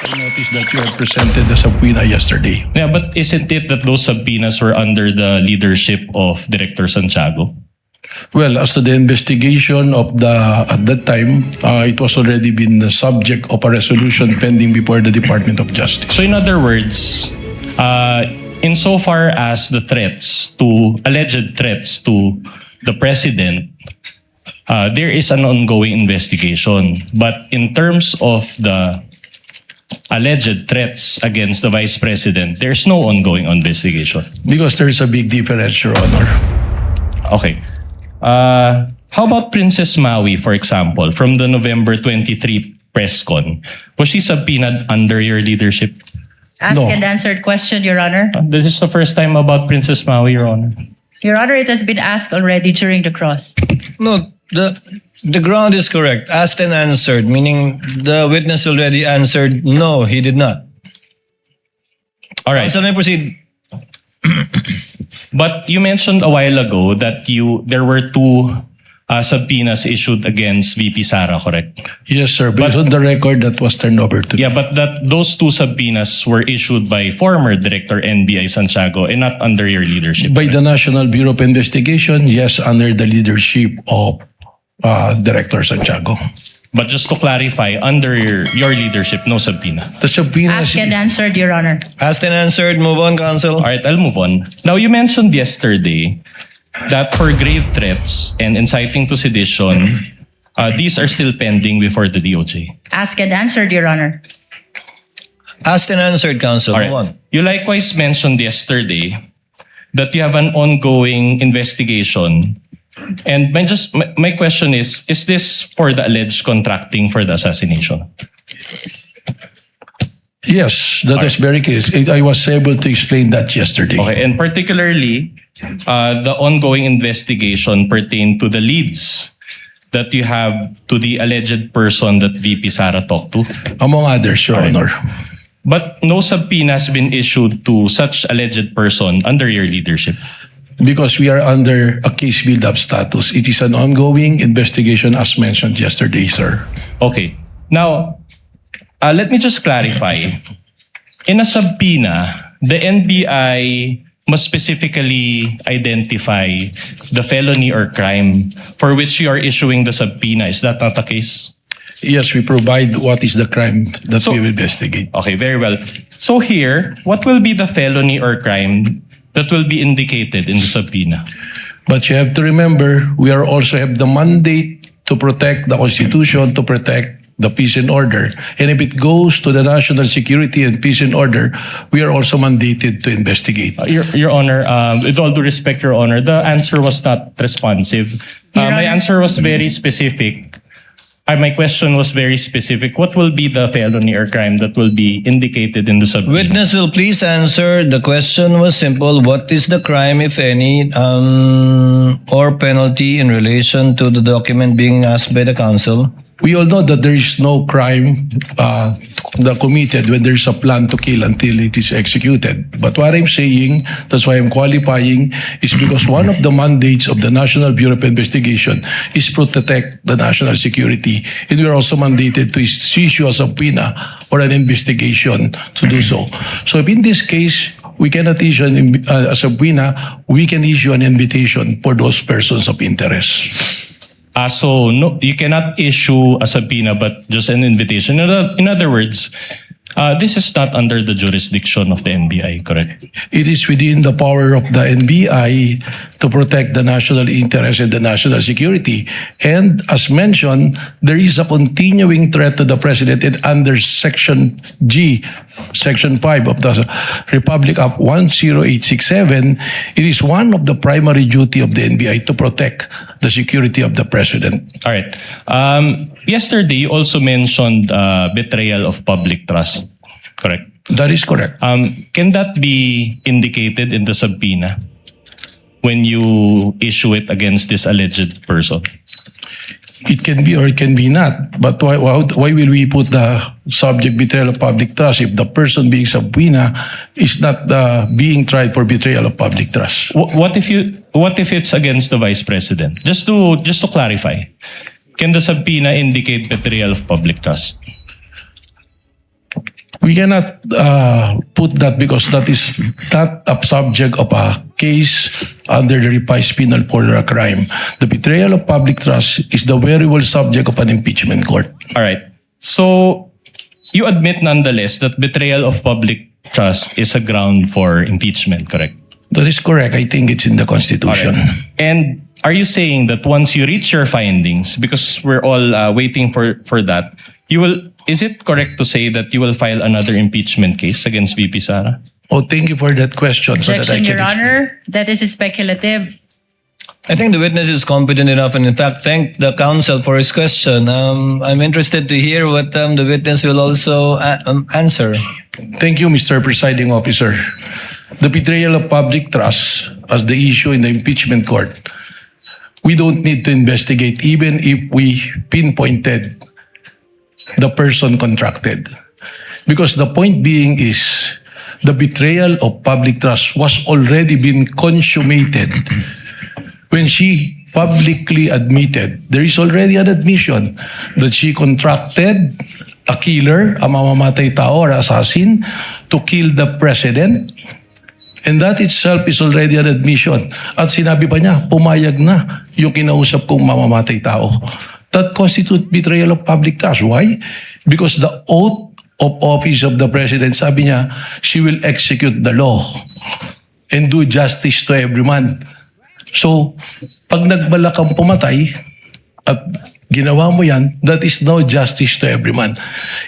I noticed that you had presented the subpoena yesterday. Yeah, but isn't it that those subpoenas were under the leadership of Director Santiago? Well, as to the investigation of at that time, it was already been the subject of a resolution pending before the Department of Justice. So in other words, insofar as the alleged threats to the President, there is an ongoing investigation. But in terms of the alleged threats against the Vice President, there's no ongoing investigation. Because there is a big difference, Your Honor. Okay. How about Princess Maui, for example, from the November 23 press con? Was she subpoenaed under your leadership? Ask No. and answered question, Your Honor. This is the first time about Princess Maui, Your Honor. Your Honor, it has been asked already during the cross. No, the ground is correct. Asked and answered, meaning the witness already answered, no, he did not. All right. So may proceed. But you mentioned a while ago that there were two subpoenas issued against VP Sara, correct? Yes, sir. Based on the record that was turned over to me. Yeah, but those two subpoenas were issued by former Director NBI Santiago and not under your leadership. By the National Bureau of Investigation, yes, under the leadership of Director Santiago. But just to clarify, under your leadership, no subpoena. The subpoena Ask and answered, Your Honor. Asked and answered, move on, counsel. All right, I'll move on. Now, you mentioned yesterday that for grave threats and inciting to sedition, these are still pending before the DOJ. Ask and answered, Your Honor. Asked and answered, counsel. All Move right. on. You likewise mentioned yesterday that you have an ongoing investigation. And my question is this for the alleged contracting for the assassination? Yes, that was very clear. I was able to explain that yesterday. Okay, and particularly, the ongoing investigation pertain to the leads that you have to the alleged person that VP Sara talked to. Among others, Your Honor. But no subpoena has been issued to such alleged person under your leadership. Because we are under a case build-up status. It is an ongoing investigation as mentioned yesterday, sir. Okay. Now, let me just clarify. In a subpoena, the NBI must specifically identify the felony or crime for which you are issuing the subpoena. Is that not the case? Yes, we provide what is the crime that we will investigate. Okay, very well. So here, what will be the felony or crime that will be indicated in the subpoena? But you have to remember, we are also have the mandate to protect the Constitution, to protect the peace and order. And if it goes to the national security and peace and order, we are also mandated to investigate. Your Honor, with all due respect, Your Honor, the answer was not responsive. Your My Honor. answer was very specific. My question was very specific. What will be the felony or crime that will be indicated in the subpoena? Witness will please answer. The question was simple. What is the crime, if any, or penalty in relation to the document being asked by the counsel? We all know that there is no crime committed when there is a plan to kill until it is executed. But what I'm saying, that's why I'm qualifying, is because one of the mandates of the National Bureau of Investigation is to protect the national security. And we are also mandated to issue a subpoena or an investigation to do so. So if in this case, we cannot issue a subpoena, we can issue an invitation for those persons of interest. So no, you cannot issue a subpoena, but just an invitation. In other words, this is not under the jurisdiction of the NBI, correct? It is within the power of the NBI to protect the national interest and the national security. And as mentioned, there is a continuing threat to the President, and under Section G, Section 5 of the Republic Act 10867, it is one of the primary duty of the NBI to protect the security of the President. All right. Yesterday, you also mentioned betrayal of public trust, correct? That is correct. Can that be indicated in the subpoena when you issue it against this alleged person? It can be or it can be not. But why will we put the subject betrayal of public trust if the person being subpoena is not being tried for betrayal of public trust? What if it's against the Vice President? Just to clarify, can the subpoena indicate betrayal of public trust? We cannot put that because that is not a subject of a case under the revised penal code or a crime. The betrayal of public trust is the variable subject of an impeachment court. All right. So you admit nonetheless that betrayal of public trust is a ground for impeachment, correct? That is correct. I think it's in the Constitution. Alright. And are you saying that once you reach your findings, because we're all waiting for that, you will? Is it correct to say that you will file another impeachment case against VP Sara? Oh, thank you for that question. So that I Objection, can Your Honor. That is speculative. I think the witness is competent enough, and in fact, thank the counsel for his question. I'm interested to hear what the witness will also answer. Thank you, Mr. Presiding Officer. The betrayal of public trust as the issue in the impeachment court, we don't need to investigate even if we pinpointed the person contracted. Because the point being is the betrayal of public trust was already been consummated when she publicly admitted, there is already an admission that she contracted a killer, a mamamatay tao or assassin, to kill the president. And that itself is already an admission. At sinabi pa niya, pumayag na yung kinausap kong mamamatay tao. That constitutes betrayal of public trust. Why? Because the oath of office of the president, sabi niya, she will execute the law and do justice to every man. So, pag nagbalak kang pumatay at ginawa mo yan, that is no justice to every man.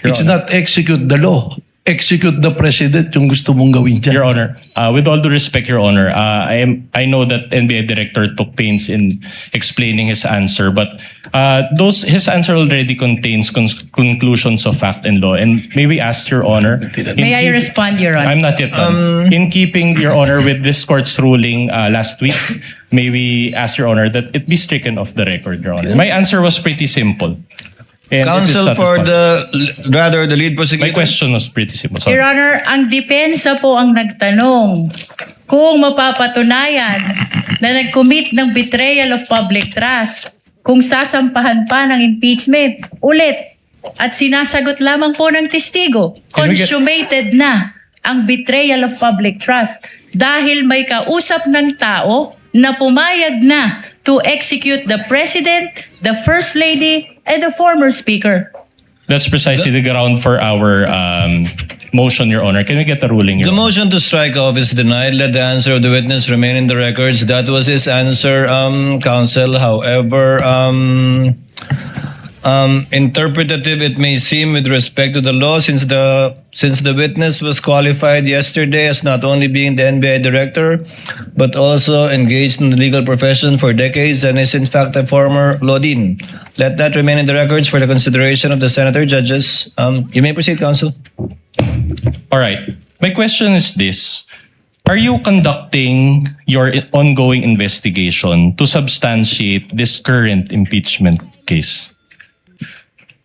It's not execute the law. Execute the president yung gusto mong gawin dyan. Your Honor, with all due respect, Your Honor, I know that NBI Director took pains in explaining his answer, but his answer already contains conclusions of fact and law. And may we ask, Your Honor, May I respond, Your Honor? I'm not yet done. In keeping, Your Honor, with this court's ruling last week, may we ask, Your Honor, that it be stricken off the record, Your Honor. My answer was pretty simple. And it is Counsel not for responsible. the lead My prosecutor. question was pretty simple. Sorry. Your Honor, ang depensa po ang nagtanong kung mapapatunayan na nag-commit ng betrayal of public trust, kung sasampahan pa ng impeachment ulit. At sinasagot lamang po ng testigo, Can we get- consummated na ang betrayal of public trust dahil may kausap ng tao na pumayag na to execute the President, the First Lady, and the former Speaker. That's precisely the ground for our motion, Your Honor. Can we get the ruling, Your The Honor? motion to strike off is denied. Let the answer of the witness remain in the records. That was his answer, counsel. However, interpretative it may seem with respect to the law, since the witness was qualified yesterday as not only being the NBI director, but also engaged in the legal profession for decades and is in fact a former law dean. Let that remain in the records for the consideration of the senator judges. You may proceed, counsel. All right. My question is this. Are you conducting your ongoing investigation to substantiate this current impeachment case?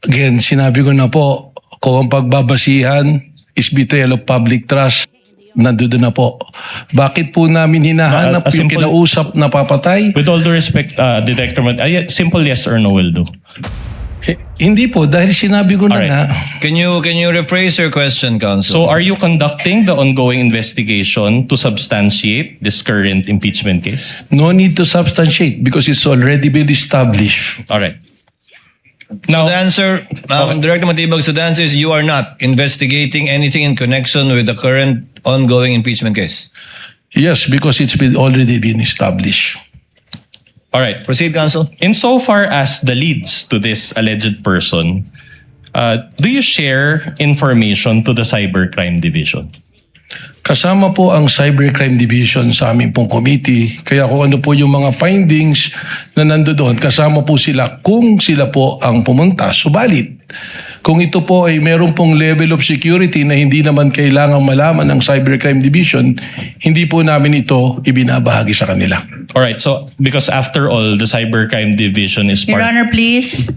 Again, sinabi ko na po, kung ang pagbabasihan is betrayal of public trust, nandoon na po. Bakit po namin hinahanap A yung simple- kinausap na papatay? With all due respect, Detector, simple yes or no will do. Hindi po, dahil sinabi ko na Alright. nga. Can you rephrase your question, counsel? So are you conducting the ongoing investigation to substantiate this current impeachment case? No need to substantiate because it's already been established. All right. Now, The answer, Director Matibag, so the answer is you are not investigating anything in connection with the current ongoing impeachment case. Yes, because it's already been established. all right. Proceed, counsel. Insofar as the leads to this alleged person, do you share information to the Cybercrime Division? Kasama po ang Cybercrime Division sa aming pong committee. Kaya kung ano po yung mga findings na nandoon, kasama po sila kung sila po ang pumunta. Subalit, kung ito po ay meron pong level of security na hindi naman kailangang malaman ng Cybercrime Division, hindi po namin ito ibinabahagi sa kanila. All right. So, because after all, the Cybercrime Division is Your part... Honor, please.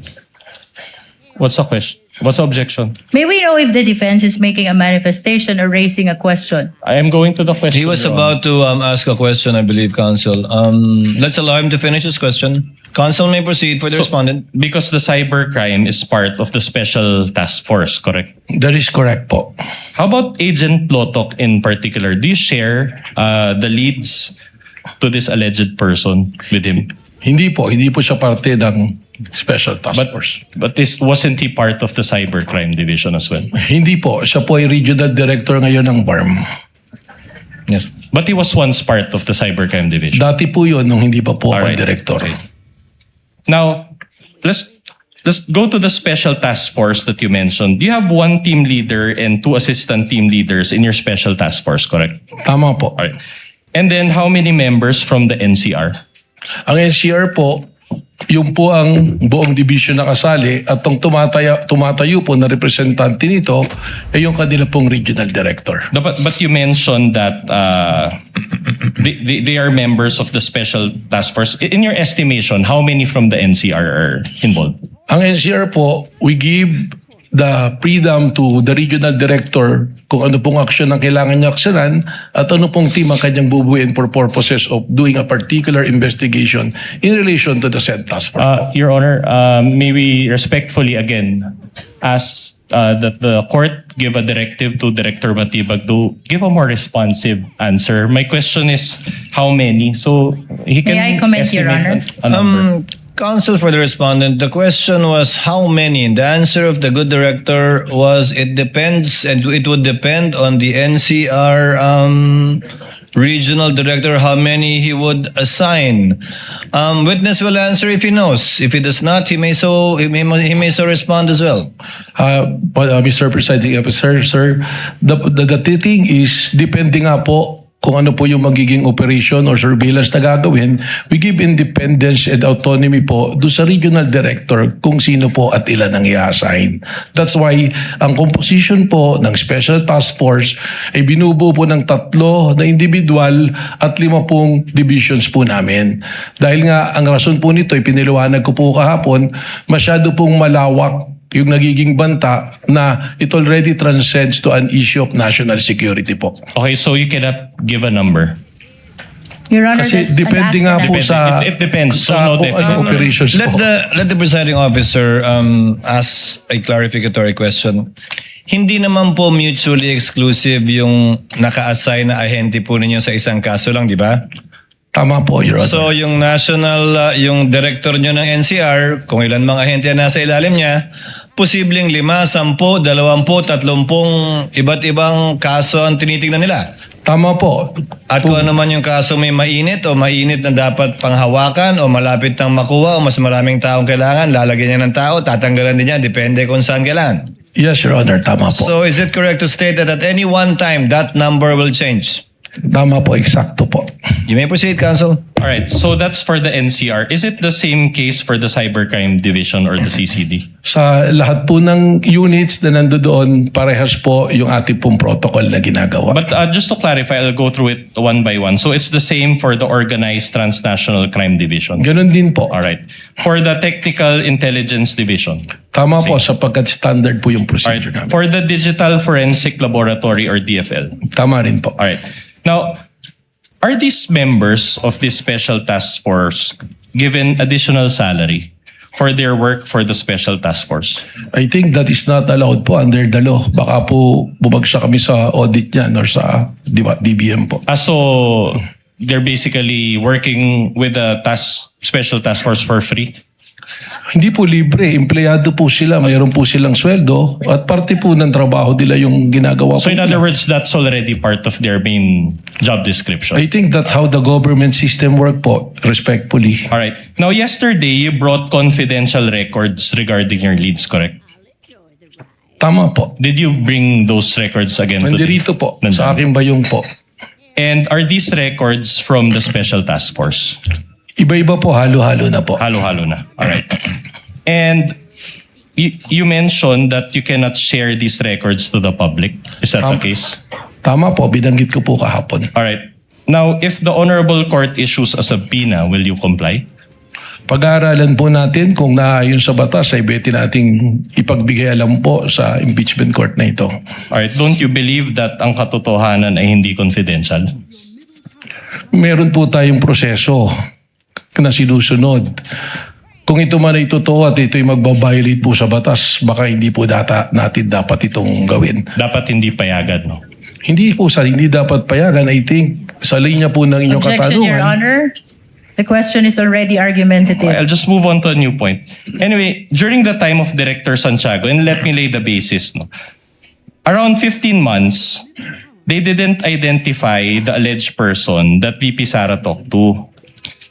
What's the question? What's the objection? May we know if the defense is making a manifestation or raising a question? I am going to the question. He was Your Honor. about to ask a question, I believe, counsel. Let's allow him to finish his question. Counsel may proceed for the respondent. Because the cybercrime is part of the special task force, correct? That is correct po. How about Agent Lotok in particular? Do you share the leads to this alleged person with him? Hindi po siya parte ng Special Task Force. But wasn't he part of the cybercrime division as well? Hindi po, siya po ay regional director ngayon ng BARM. Yes. But he was once part of the cybercrime division. Dati po yun nung hindi pa po ako Alright. director. Okay. Now, let's go to the special task force that you mentioned. You have one team leader and two assistant team leaders in your special task force, correct? Tama po. All right. And then how many members from the NCR? Ang NCR po, yung po ang buong division na kasali at ang tumatayo po na representante nito ay yung kanila pong regional director. But you mentioned that they are members of the special task force. In your estimation, how many from the NCR are involved? Ang NCR po, we give the freedom to the regional director kung ano pong aksyon ang kailangan niya aksyonan at ano pong team ang kanyang bubuin for purposes of doing a particular investigation in relation to the said task force po. Your Honor, maybe respectfully again, ask that the court give a directive to Director Matibag to give a more responsive answer. My question is, how many? So he can May I comment, Your estimate Honor? a number. Counsel for the respondent, the question was how many? The answer of the good director was it depends, and it would depend on the NCR regional director how many he would assign. Witness will answer if he knows. If he does not, he may so respond as well. Mr. Presiding Officer, sir, the thing is, depending nga po kung ano po yung magiging operation or surveillance na gagawin, we give independence and autonomy po do sa regional director kung sino po at ilan ang i-assign. That's why ang composition po ng Special Task Force ay binubuo po ng 3 na individual at 5 pong divisions po namin. Dahil nga ang rason po nito, ipiniliwanag ko po kahapon, masyado pong malawak yung nagiging banta na it already transcends to an issue of national security po. Okay, so you cannot give a number. Your Honor, Kasi that's depende nga po Depende. sa It depends. So sa no kung definite. ano operations Let po. the presiding officer ask a clarificatory question. Hindi naman po mutually exclusive yung naka-assign na ahente po ninyo sa isang kaso lang, di ba? Tama po, Your Honor. So yung national, yung director nyo ng NCR, kung ilan mga ahente na nasa ilalim niya, posibleng 5, 10, 20, 30 iba't ibang kaso ang tinitingnan nila. Tama po. At kung ano man yung kaso may mainit o mainit na dapat panghawakan o malapit nang makuha o mas maraming taong kailangan, lalagyan niya ng tao, tatanggalan din niya, depende kung saan kailangan. Yes, Your Honor. Tama po. So is it correct to state that at any one time, that number will change? Tama po. Eksakto po. You may proceed, counsel. All right, so that's for the NCR. Is it the same case for the cybercrime division or the CCD? Sa lahat po ng units na nandoon, parehas po yung ating pong protocol na ginagawa. But just to clarify, I'll go through it one by one. So it's the same for the organized transnational crime division. Ganun din po. All right. For the technical intelligence division. Tama po sapagkat standard po yung All right. procedure namin. For the digital forensic laboratory or DFL. Tama rin po. All right. Now, are these members of this special task force given additional salary for their work for the special task force? I think that is not allowed po under the law. Baka po bumagsak kami sa audit niyan or sa DBM po. So they're basically working with the special task force for free? Hindi po libre. Empleyado po sila. Mayroon po silang sweldo at parte po ng trabaho nila yung ginagawa So po in other nila. words, that's already part of their main job description. I think that's how the government system work po, respectfully. All right. Now, yesterday, you brought confidential records regarding your leads, correct? Tama po. Did you bring those records again today? Nandirito po. Nandun. Sa aking bayong po. And are these records from the special task force? Iba-iba po. Halo-halo na po. Halo-halo na. All right. And you mentioned that you cannot share these records to the public. Is that the case? Tama po. Binanggit ko po kahapon. All right. Now, if the Honorable Court issues a subpoena, will you comply? Pag-aaralan po natin kung naayon sa batas ay beti nating ipagbigay alam po sa impeachment court na ito. All right. Don't you believe that ang katotohanan ay hindi confidential? Meron po tayong proseso na sinusunod. Kung ito man ay totoo at ito'y magbabiolate po sa batas, baka hindi po natin dapat itong gawin. Dapat hindi payagan, no? Hindi po sir, hindi dapat payagan. I think sa linya po ng inyong Objection, Your katanungan. Honor. The question is already argumentative. I'll just move on to a new point. Anyway, during the time of Director Santiago, and let me lay the basis, no? Around 15 months, they didn't identify the alleged person that VP Sara talked to.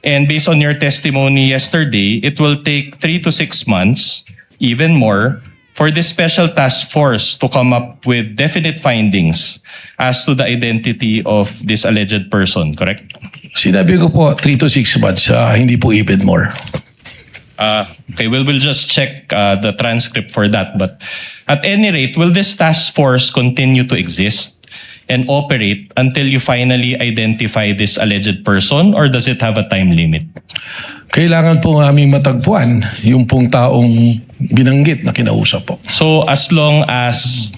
And based on your testimony yesterday, it will take 3 to 6 months, even more, for this special task force to come up with definite findings as to the identity of this alleged person, correct? Sinabi ko po 3 to 6 months, hindi po even more. Okay, we'll just check the transcript for that. But at any rate, will this task force continue to exist and operate until you finally identify this alleged person, or does it have a time limit? Kailangan po aming matagpuan yung pong taong binanggit na kinausap po. So as long as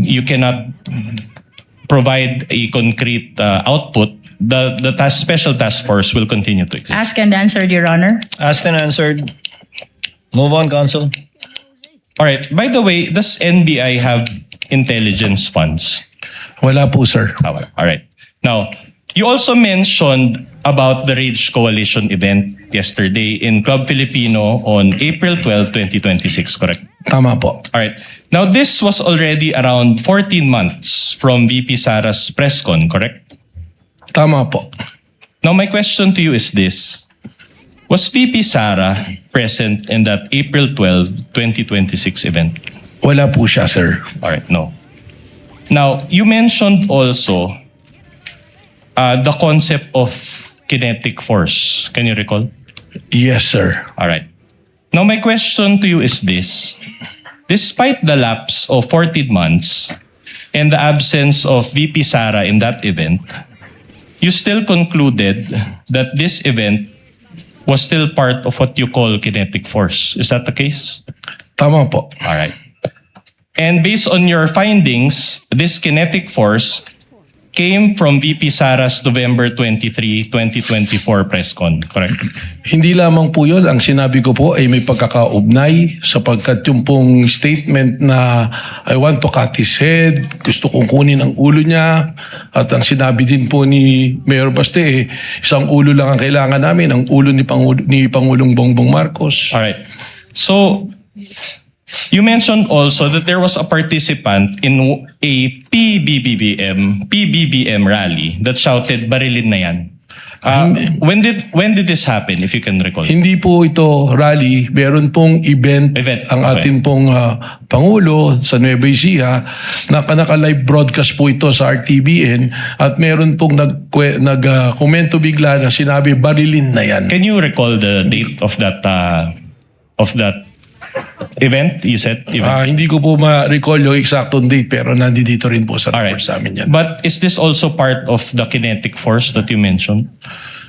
you cannot provide a concrete output, the special task force will continue to exist. Asked and answered, Your Honor. Asked and answered. Move on, Counsel. All right. By the way, does NBI have intelligence funds? Wala po sir. All right. Now, you also mentioned about the Rage Coalition event yesterday in Club Filipino on April 12, 2026, correct? Tama po. All right. Now, this was already around 14 months from VP Sara's press con, correct? Tama po. Now, my question to you is this. Was VP Sara present in that April 12, 2026 event? Wala po siya sir. All right, no. Now, you mentioned also the concept of kinetic force. Can you recall? Yes sir. All right. Now, my question to you is this. Despite the lapse of 14 months and the absence of VP Sara in that event, you still concluded that this event was still part of what you call kinetic force. Is that the case? Tama po. All right. And based on your findings, this kinetic force came from VP Sara's November 23, 2024 press con, correct? Hindi lamang po yun. Ang sinabi ko po ay may pagkakaugnay sapagkat yung pong statement na I want to cut his head, gusto kong kunin ang ulo niya, at ang sinabi din po ni Mayor Baste, isang ulo lang ang kailangan namin, ang ulo ni Pangulong Bongbong Marcos. All right. So, you mentioned also that there was a participant in a PBBM rally that shouted, "Barilin na yan." When did this happen, if you can recall? Hindi po ito rally, meron pong event, ang okay. ating pong Pangulo sa Nueva Ecija, naka-live broadcast po ito sa RTBN at meron pong nag-komento bigla na sinabi, barilin na yan. Can you recall the date of that event? You said event. Hindi ko po ma-recall yung exactong date pero nandito rin po sa All right. report sa amin yan. But is this also part of the kinetic force that you mentioned?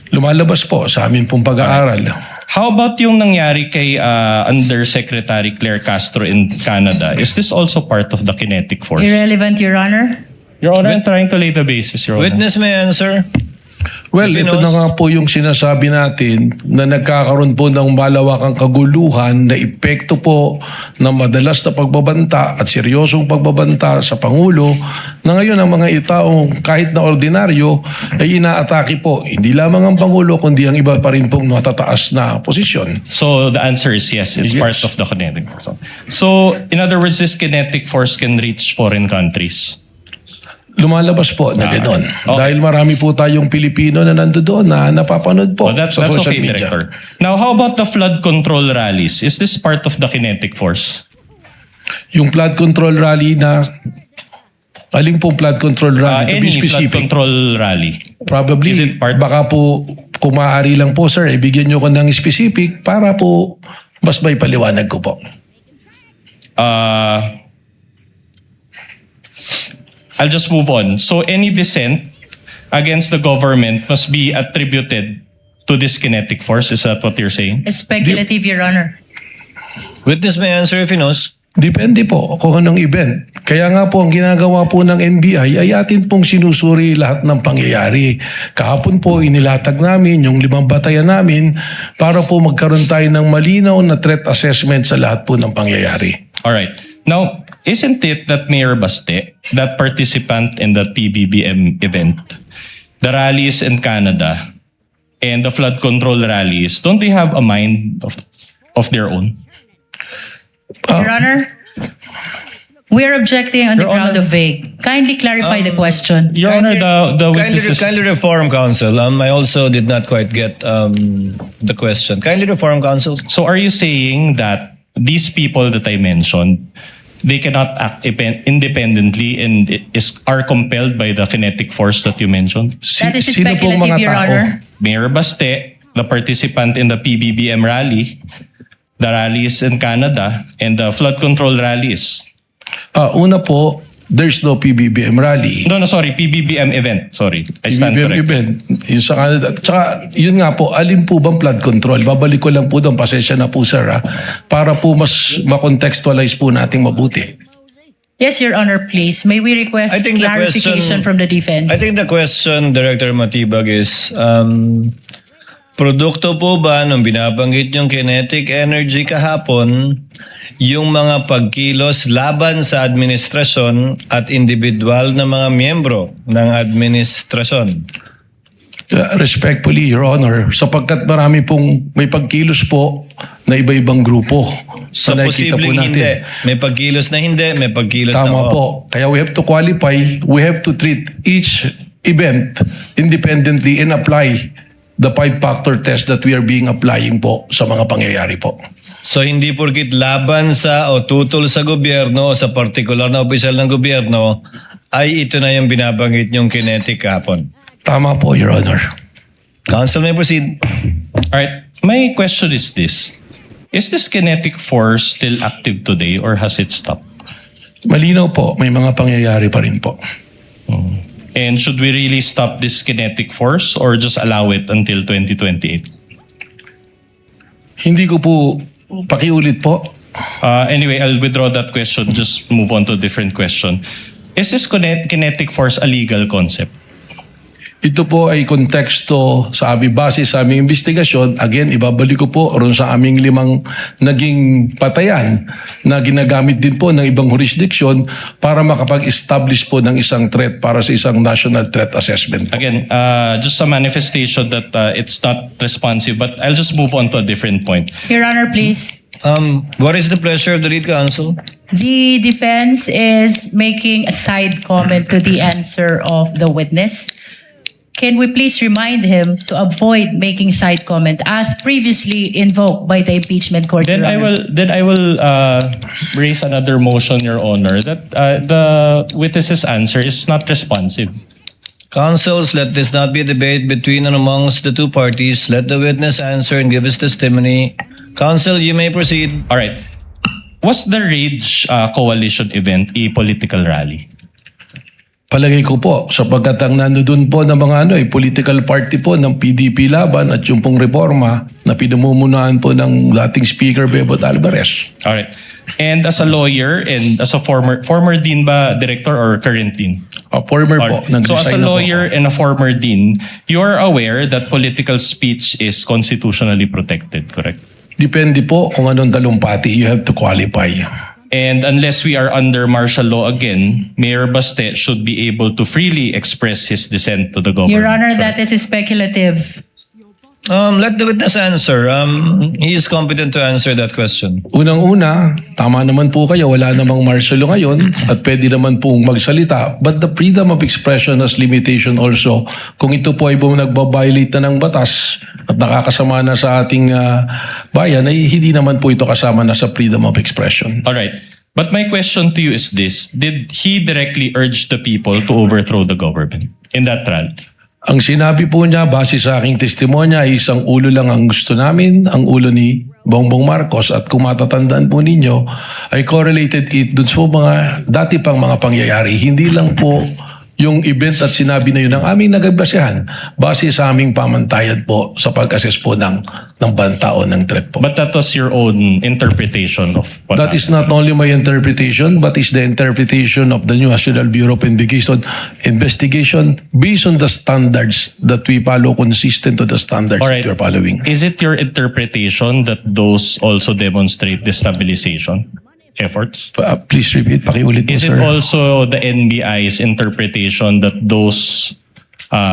Lumalabas po sa amin pong pag-aaral. How about yung nangyari kay Undersecretary Claire Castro in Canada? Is this also part of the kinetic force? Irrelevant, Your Honor. Your Honor, I'm trying to lay the basis, Your Honor. Witness may answer. Well, ito na nga po yung sinasabi natin na nagkakaroon po ng malawakang kaguluhan na epekto po ng madalas na pagbabanta at seryosong pagbabanta sa Pangulo na ngayon ang mga itaong kahit na ordinaryo ay inaatake po. Hindi lamang ang Pangulo kundi ang iba pa rin pong matataas na posisyon. So the answer is yes, it's Yes. part of the kinetic force. So in other words, this kinetic force can reach foreign countries. Lumalabas po na gano'n. Okay. Dahil marami po tayong Pilipino na nandoon na napapanood po That's sa social okay, media. Director. Now, how about the flood control rallies? Is this part of the kinetic force? Yung flood control rally na aling pong flood control rally to be Any flood specific. control rally? Probably, Is it part- baka po kung maaari lang po sir, ibigyan nyo ko ng specific para po mas may paliwanag ko po. I'll just move on. So any dissent against the government must be attributed to this kinetic force. Is that what you're saying? Speculative, Your Honor. Witness may answer if he knows. Depende po kung anong event. Kaya nga po ang ginagawa po ng NBI ay atin pong sinusuri lahat ng pangyayari. Kahapon po inilatag namin yung 5 batayan namin para po magkaroon tayo ng malinaw na threat assessment sa lahat po ng pangyayari. All right. Now, isn't it that Mayor Baste, that participant in the PBBM event, the rallies in Canada, and the flood control rallies, don't they have a mind of their own? Your Honor, we are objecting on the Your ground Honor. of vague. Kindly clarify the question. Your Honor, the witnesses... Kindly reform, counsel. I also did not quite get the question. Kindly reform, counsel. So are you saying that these people that I mentioned, they cannot act independently and are compelled by the kinetic force that you mentioned? That is Sino pong mga speculative, Your tao? Honor. Mayor Baste, the participant in the PBBM rally, the rallies in Canada, and the flood control rallies. Una po, there's no PBBM rally. No, sorry, PBBM event. Sorry, I stand PBBM corrected. event, yung sa Canada. Tsaka, yun nga po, alin po bang flood control? Babalik ko lang po doon, pasensya na po sir, para po mas makontextualize po nating mabuti. Yes, Your Honor, please. May we request I think the clarification question- from the defense? I think the question, Director Matibag, is produkto po ba nung binabanggit yung kinetic energy kahapon yung mga pagkilos laban sa administrasyon at individual na mga miyembro ng administrasyon? Respectfully, Your Honor, sapagkat marami pong may pagkilos po na iba-ibang grupo. So na nakikita po posibleng natin. hindi. May pagkilos na hindi, may pagkilos na Tama oo. po. Kaya we have to qualify, we have to treat each event independently and apply the 5-factor test that we are being applying po sa mga pangyayari po. So hindi porkit laban sa o tutol sa gobyerno o sa partikular na opisyal ng gobyerno ay ito na yung binabanggit yung kinetic kahapon. Tama po, Your Honor. Counsel may proceed. All right, my question is this. Is this kinetic force still active today or has it stopped? Malinaw po, may mga pangyayari pa rin po. And should we really stop this kinetic force or just allow it until 2028? Hindi ko po, pakiulit po. Anyway, I'll withdraw that question. Just move on to a different question. Is this kinetic force a legal concept? Ito po ay konteksto sa aming base sa aming investigasyon. Again, ibabalik ko po ron sa aming 5 naging patayan na ginagamit din po ng ibang jurisdiction para makapag-establish po ng isang threat para sa isang national threat assessment. Again, just a manifestation that it's not responsive, but I'll just move on to a different point. Your Honor, please. What is the pleasure of the lead counsel? The defense is making a side comment to the answer of the witness. Can we please remind him to avoid making side comment as previously invoked by the impeachment court, Then Your Honor? I will raise another motion, Your Honor, that the witness's answer is not responsive. Counsels, let this not be a debate between and amongst the two parties. Let the witness answer and give his testimony. Counsel, you may proceed. All right. Was the Rage Coalition event a political rally? Palagay ko po, sapagkat ang nandoon po ng mga political party po ng PDP laban at yung pong reforma na pinamumunuan po ng dating Speaker Bebot Alvarez. All right. And as a lawyer and as a former dean ba, director or current dean? Former po, So as a nag-resign na po. lawyer and a former dean, you are aware that political speech is constitutionally protected, correct? Depende po kung anong talumpati. You have to qualify. And unless we are under martial law again, Mayor Baste should be able to freely express his dissent to the government. Your Honor, that correct? is speculative. Let the witness answer. He is competent to answer that question. Unang-una, tama naman po kayo, wala namang martial law ngayon at pwede naman pong magsalita. But the freedom of expression has limitation also. Kung ito po ay nagbabiolate na ng batas at nakakasama na sa ating bayan, ay hindi naman po ito kasama na sa freedom of expression. All right. But my question to you is this. Did he directly urge the people to overthrow the government in that rally? Ang sinabi po niya, base sa aking testimonya, ay isang ulo lang ang gusto namin, ang ulo ni Bongbong Marcos. At kung matatandaan po ninyo, ay correlated it dun sa mga dati pang mga pangyayari. Hindi lang po yung event at sinabi na yun ang aming nagbasehan base sa aming pamantayan po sa pag-assess po ng banta o ng threat po. But that was your own interpretation of what That is not only my interpretation, but is the interpretation of the new National Bureau of Investigation based on the standards that we follow, consistent to the standards All that right. we are following. Is it your interpretation that those also demonstrate destabilization efforts? Please repeat, pakiulit po, Is sir. it also the NBI's interpretation that those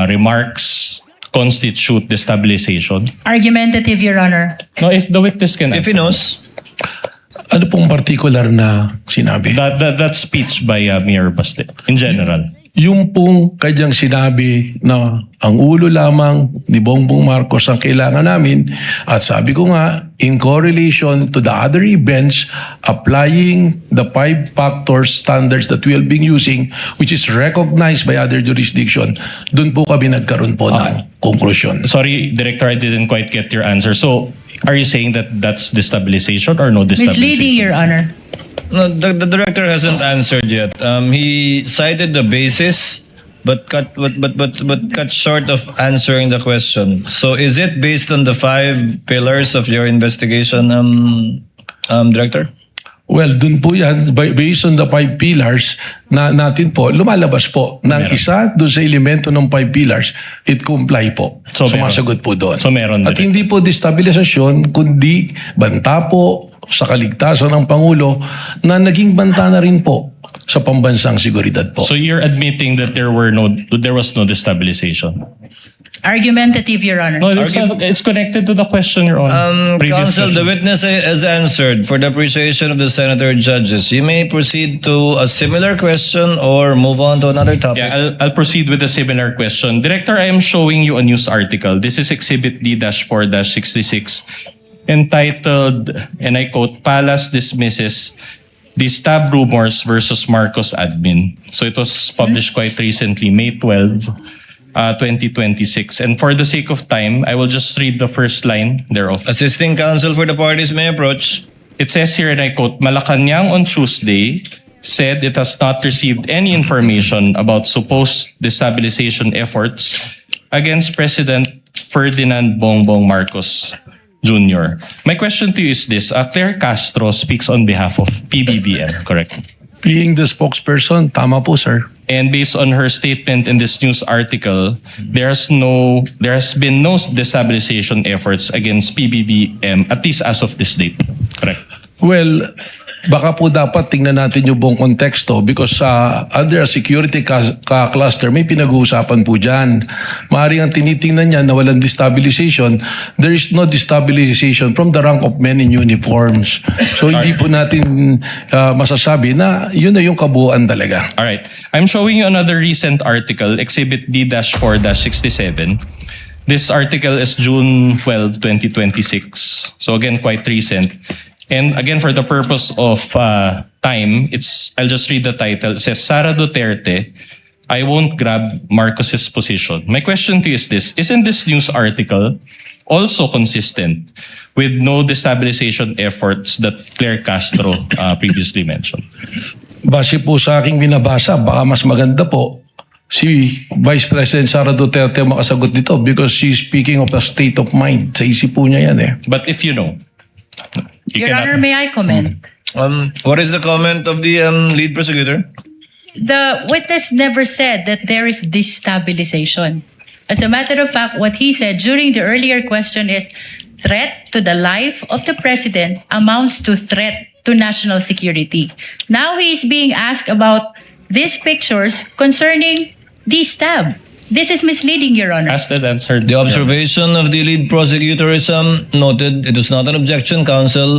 remarks constitute destabilization? Argumentative, Your Honor. No, if the witness can If he answer. knows, Ano pong particular na sinabi? That speech by Mayor Baste in general. Yung pong kanyang sinabi na ang ulo lamang ni Bongbong Marcos ang kailangan namin, at sabi ko nga, in correlation to the other events, applying the 5-factor standards that we have been using, which is recognized by other jurisdiction, dun po kami nagkaroon po ng konklusyon. Sorry, Director, I didn't quite get your answer. So, are you saying that that's destabilization or no destabilization? Misleading, Your Honor. no, the director hasn't answered yet. He cited the basis, but cut short of answering the question. So, is it based on the 5 pillars of your investigation, Director? Well, dun po yan, based on the 5 pillars na natin po, lumalabas po ng isa dun sa elemento ng 5 pillars, it comply po. So, meron. Sumasagot po doon. So, meron At din. hindi po destabilisasyon, kundi banta po sa kaligtasan ng Pangulo na naging banta na rin po sa pambansang seguridad po. So you're admitting that there was no destabilization? Argumentative, Your Honor. No, it's connected to the question, Your Honor. Previous Counsel, the question. witness has answered for the appreciation of the senator judges. You may proceed to a similar question or move on to another topic. Yeah, I'll proceed with a similar question. Director, I am showing you a news article. This is Exhibit D-4-66 entitled, and I quote, Palace dismisses the stab rumors versus Marcos admin. So it was published quite recently, May 12, 2026. And for the sake of time, I will just read the first line thereof. Assisting counsel for the parties may approach. It says here, and I quote, Malacanang on Tuesday said it has not received any information about supposed destabilization efforts against President Ferdinand Bongbong Marcos Jr. My question to you is this. Claire Castro speaks on behalf of PBBM, correct? Being the spokesperson, tama po, sir. And based on her statement in this news article, there has been no destabilization efforts against PBBM, at least as of this date. Correct? Well, baka po dapat tingnan natin yung buong konteksto because under a security cluster, may pinag-uusapan po dyan. Maaaring ang tinitingnan niya na walang destabilization, there is no destabilization from the rank of men in uniforms. So hindi po natin masasabi na yun na yung kabuuan talaga. All right. I'm showing you another recent article, Exhibit D-4-67. This article is June 12, 2026. So again, quite recent. And again, for the purpose of time, I'll just read the title. It says, Sara Duterte, I won't grab Marcos's position. My question to you is this. Isn't this news article also consistent with no destabilization efforts that Claire Castro previously mentioned? Base po sa aking binabasa, baka mas maganda po si Vice President Sara Duterte makasagot dito because she's speaking of a state of mind. Sa isip po niya yan eh. But if you know, you Your Honor, may I comment? What is the comment of the lead prosecutor? The witness never said that there is destabilization. As a matter of fact, what he said during the earlier question is threat to the life of the president amounts to threat to national security. Now he is being asked about these pictures concerning the stab. This is misleading, Your Honor. asked and answered. The observation of the lead prosecutor is noted. It is not an objection, counsel.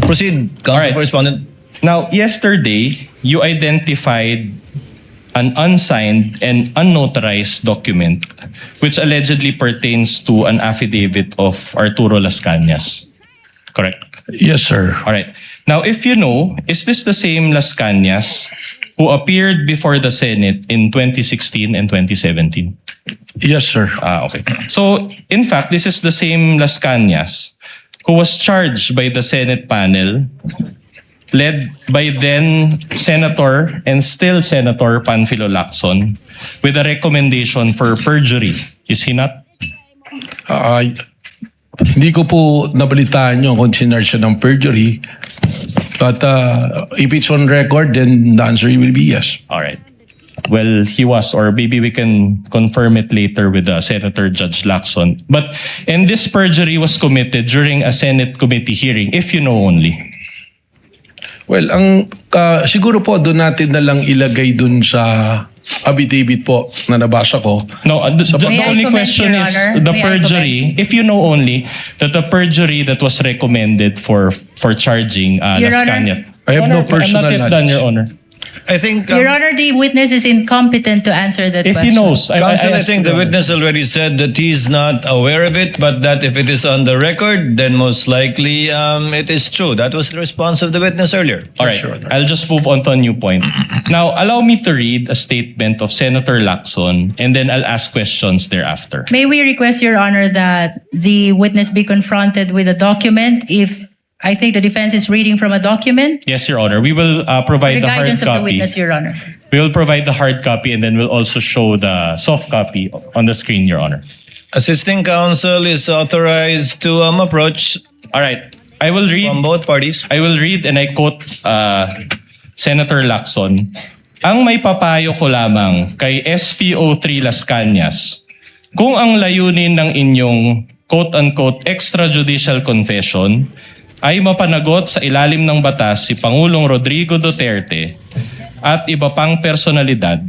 Proceed, counsel All right. for respondent. Now, yesterday, you identified an unsigned and unnotarized document which allegedly pertains to an affidavit of Arturo Las Cañas. Correct? Yes, sir. All right. Now, if you know, is this the same Las Cañas who appeared before the Senate in 2016 and 2017? Yes, sir. Okay. So, in fact, this is the same Las Cañas who was charged by the Senate panel led by then Senator and still Senator Panfilo Lacson with a recommendation for perjury. Is he not? Hindi ko po nabalitaan yung kung sinarge siya ng perjury. But if it's on record, then the answer will be yes. All right. Well, he was, or maybe we can confirm it later with Senator Judge Lacson. And this perjury was committed during a Senate committee hearing, if you know only. Well, siguro po doon natin na lang ilagay doon sa affidavit po na nabasa ko. No, the May I only comment, question Your is Honor? the May I perjury, if you know only, that the perjury that was recommended for charging Your Las Honor? Cañas. I have no personal I'm not yet done, Your Honor. I think Your Honor, the witness is incompetent to answer that If question. he knows, Counsel, I asked think the Your Honor. witness already said that he's not aware of it, but that if it is on the record, then most likely it is true. That was the response of the witness earlier. All right, I'll just move on to a new point. Now, allow me to read a statement of Senator Lacson, and then I'll ask questions thereafter. May we request, Your Honor, that the witness be confronted with a document if I think the defense is reading from a document? Yes, Your Honor. We will provide The the hard guidance of the copy. witness, Your Honor. We will provide the hard copy, and then we'll also show the soft copy on the screen, Your Honor. Assisting counsel is authorized to approach All right. I will read. from both parties. I will read and I quote Senator Lacson. Ang may papayo ko lamang kay SPO3 Las Cañas, kung ang layunin ng inyong quote-unquote extrajudicial confession ay mapanagot sa ilalim ng batas si Pangulong Rodrigo Duterte at iba pang personalidad,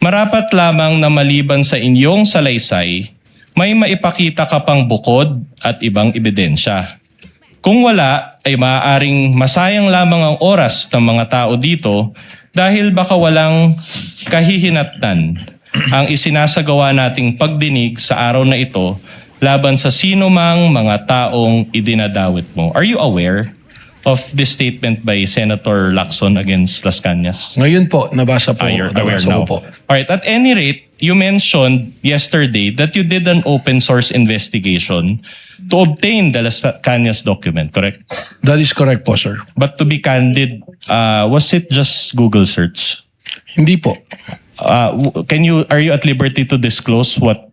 marapat lamang na maliban sa inyong salaysay, may maipakita ka pang bukod at ibang ebidensya. Kung wala, ay maaaring masayang lamang ang oras ng mga tao dito dahil baka walang kahihinatnan ang isinasagawa nating pagdinig sa araw na ito laban sa sino mang mga taong idinadawit mo. Are you aware of this statement by Senator Lacson against Las Cañas? Ngayon po, nabasa po. You're aware nabasa now. ko po. Alright, at any rate, you mentioned yesterday that you did an open source investigation to obtain the Las Cañas document, correct? That is correct po, sir. But to be candid, was it just Google search? Hindi po. Are you at liberty to disclose what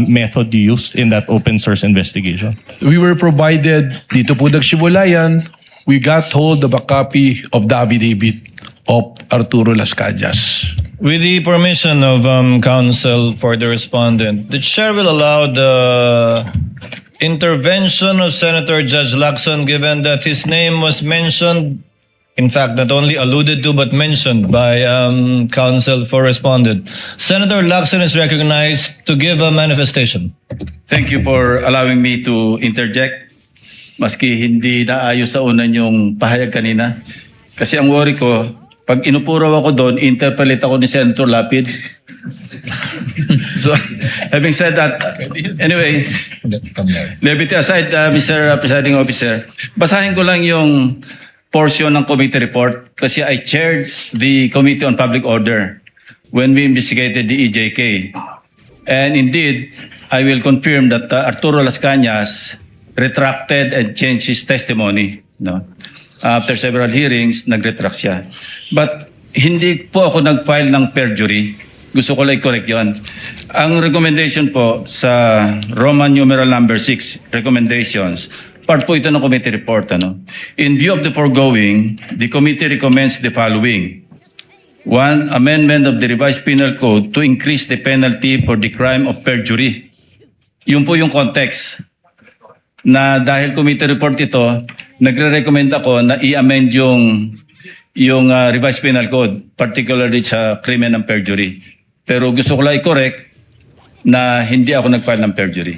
method you used in that open source investigation? We were provided, dito po nagsimula yan, we got hold of a copy of the affidavit of Arturo Las Cañas. With the permission of counsel for the respondent, the chair will allow the intervention of Senator Judge Lacson given that his name was mentioned, in fact, not only alluded to but mentioned by counsel for respondent. Senator Lacson is recognized to give a manifestation. Thank you for allowing me to interject. Maski hindi naayos sa unan yung pahayag kanina. Kasi ang worry ko, pag inupuraw ako doon, interpolate ako ni Senator Lapid. So, having said that, anyway, levity aside, Mr. Presiding Officer, basahin ko lang yung portion ng committee report kasi I chaired the Committee on Public Order when we investigated the EJK. And indeed, I will confirm that Arturo Las Cañas retracted and changed his testimony. No? After several hearings, nag-retract siya. But hindi po ako nag-file ng perjury. Gusto ko lang i-correct yun. Ang recommendation po sa Roman numeral number 6, recommendations, part po ito ng committee report. Ano? In view of the foregoing, the committee recommends the following. 1. Amendment of the revised penal code to increase the penalty for the crime of perjury. Yun po yung context. Na dahil committee report ito, nagre-recommend ako na i-amend yung revised penal code, particularly sa krimen ng perjury. Pero gusto ko lang i-correct na hindi ako nag-file ng perjury.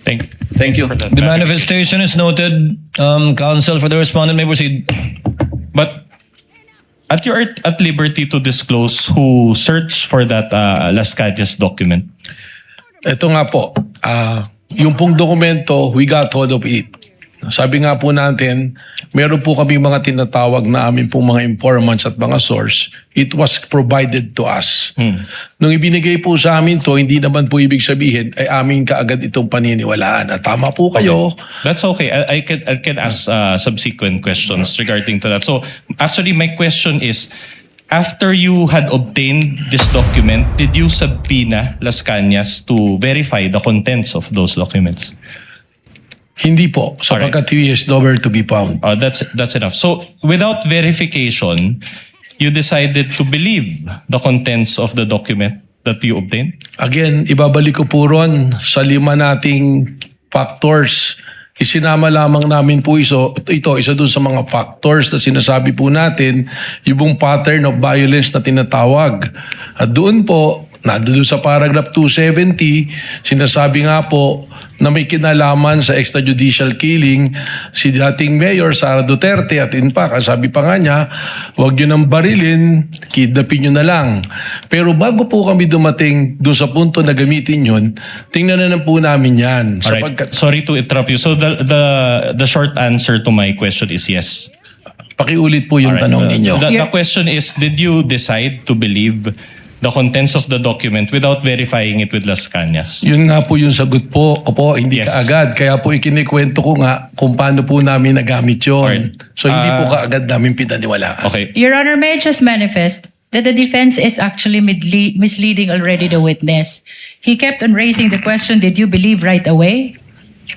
Thank you. for that The clarification. manifestation is noted. Counsel for the respondent may proceed. But you're at liberty to disclose who searched for that Las Cañas document. Ito nga po, yung pong dokumento, we got hold of it Sabi nga po natin, meron po kami mga tinatawag na amin pong mga informants at mga source. It was provided to us. Nung ibinigay po sa amin to, hindi naman po ibig sabihin ay amin kaagad itong paniniwalaan. At tama po kayo. That's okay. I can ask subsequent questions regarding to that. So actually, my question is, after you had obtained this document, did you subpoena Las Cañas to verify the contents of those documents? Hindi po, sapagkat he is nowhere to be found. That's enough. So without verification, you decided to believe the contents of the document that you obtained? Again, ibabalik ko po ron sa 5 nating factors. Isinama lamang namin po ito, isa dun sa mga factors na sinasabi po natin, yung pattern of violence na tinatawag. At doon po, doon sa paragraph 270, sinasabi nga po na may kinalaman sa extrajudicial killing si dating Mayor Sara Duterte at in fact, sabi pa nga niya, huwag nyo nang barilin, kidnapin nyo na lang. Pero bago po kami dumating doon sa punto na gamitin yun, tingnan na po namin yan. Alright. Sorry to interrupt you. So the short answer to my question is yes. Pakiulit po yung Alright. tanong ninyo. The question is, did you decide to believe the contents of the document without verifying it with Las Cañas? Yun nga po yung sagot po. Opo, hindi Yes. kaagad. Kaya po ikinikwento ko nga kung paano po namin nagamit yun. Alright. So hindi po kaagad namin pinaniwalaan. Okay. Your Honor, may I just manifest that the defense is actually misleading already the witness. He kept on raising the question, did you believe right away?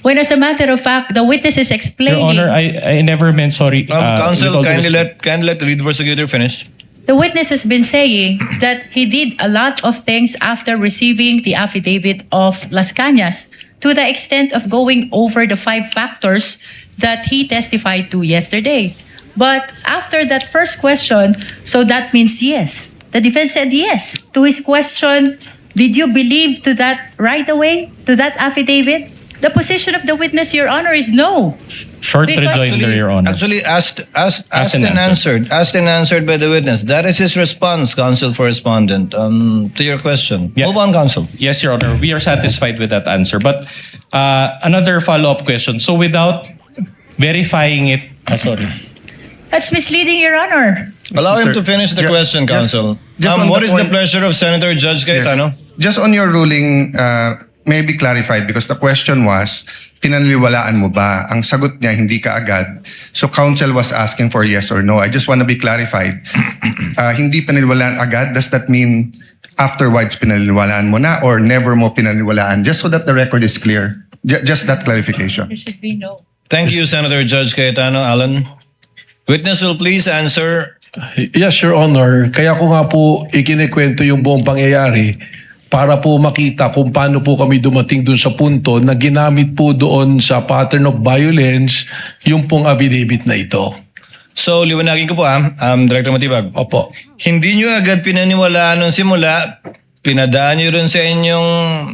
When as a matter of fact, the witness is Your explaining. Honor, I never meant sorry. Counsel, with all due kindly respect. let the lead prosecutor finish. The witness has been saying that he did a lot of things after receiving the affidavit of Las Cañas, to the extent of going over the 5 factors that he testified to yesterday. But after that first question, so that means yes. The defense said yes to his question, did you believe to that right away, to that affidavit? The position of the witness, Your Honor, is no. Short Because- rejoinder, Your Honor. Actually, asked and and answered. Asked and answered by the witness. That is his response, counsel for respondent, to your question. Yeah. Move on, counsel. Yes, Your Honor. We are satisfied with that answer. But another follow-up question. So without verifying it, sorry. That's misleading, Your Honor. Allow him Mr. to finish the Yeah, question, counsel. just on What is the the point- pleasure of Senator Judge Cayetano? Just on your ruling, may be clarified because the question was, pinaniniwalaan mo ba? Ang sagot niya, hindi ka agad. So counsel was asking for yes or no. I just want to be clarified. Hindi pinaniniwalaan agad, does that mean afterwards pinaniniwalaan mo na or never mo pinaniniwalaan? Just so that the record is clear. Just that clarification. There should be no. Thank you, Senator Judge Cayetano. Alan. Witness will please answer. Yes, Your Honor. Kaya ko nga po ikinikwento yung buong pangyayari para po makita kung paano po kami dumating dun sa punto na ginamit po doon sa pattern of violence yung pong affidavit na ito. So, liwanagin ko po Director Matibag. Opo. Hindi nyo agad pinaniwalaan nung simula, pinadaan nyo rin sa inyong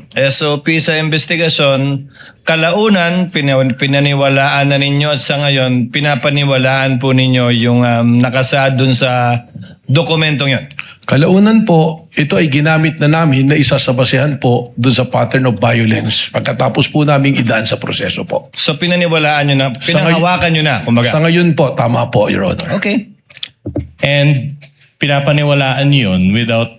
SOP sa investigasyon, kalaunan, pinaniwalaan na ninyo at sa ngayon, pinapaniwalaan po ninyo yung nakasaad dun sa dokumentong yun. Kalaunan po, ito ay ginamit na namin na isa sa basehan po doon sa pattern of violence pagkatapos po namin idaan sa proseso po. So, pinaniwalaan nyo na, pinanghawakan nyo na, kumbaga. Sa ngayon po, tama po, Your Honor. Okay. And pinapaniwalaan yun without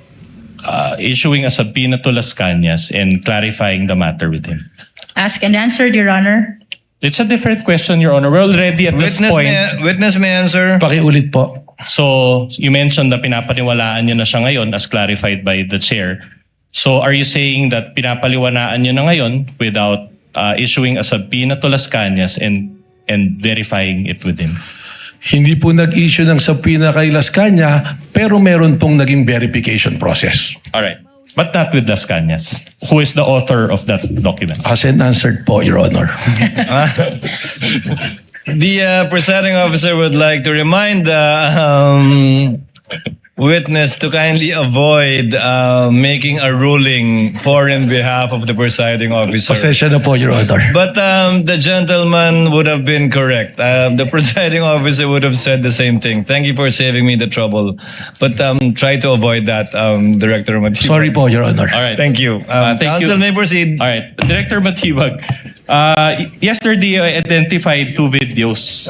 issuing a subpoena to Las Cañas and clarifying the matter with him. Ask and answered, Your Honor. It's a different question, Your Honor. We're already at this point. Witness may answer. Pakiulit po. So, you mentioned na pinapaniwalaan niyo na siya ngayon as clarified by the chair. So, are you saying that pinapaliwanaan niyo na ngayon without issuing a subpoena to Las Cañas and verifying it with him? Hindi po nag-issue ng subpoena kay Las Cañas, pero meron pong naging verification process. All right. But not with Las Cañas, who is the author of that document. As and answered po, Your Honor. The presiding officer would like to remind the witness to kindly avoid making a ruling for and behalf of the presiding officer. Pasensya na po, Your Honor. But the gentleman would have been correct. The presiding officer would have said the same thing. Thank you for saving me the trouble. But try to avoid that, Director Matibag. Sorry po, Your Honor. All right. Thank you. Thank Counsel you. may proceed. All right. Director Matibag, Yesterday, I identified two videos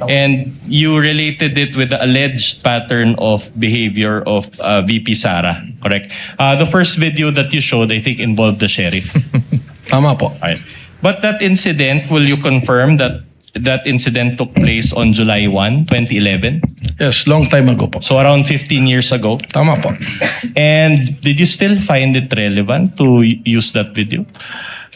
and you related it with the alleged pattern of behavior of VP Sara, correct? The first video that you showed, I think, involved the sheriff. Tama po. Right. But that incident, will you confirm that that incident took place on July 1, 2011? Yes, long time ago po. So around 15 years ago. Tama po. And did you still find it relevant to use that video?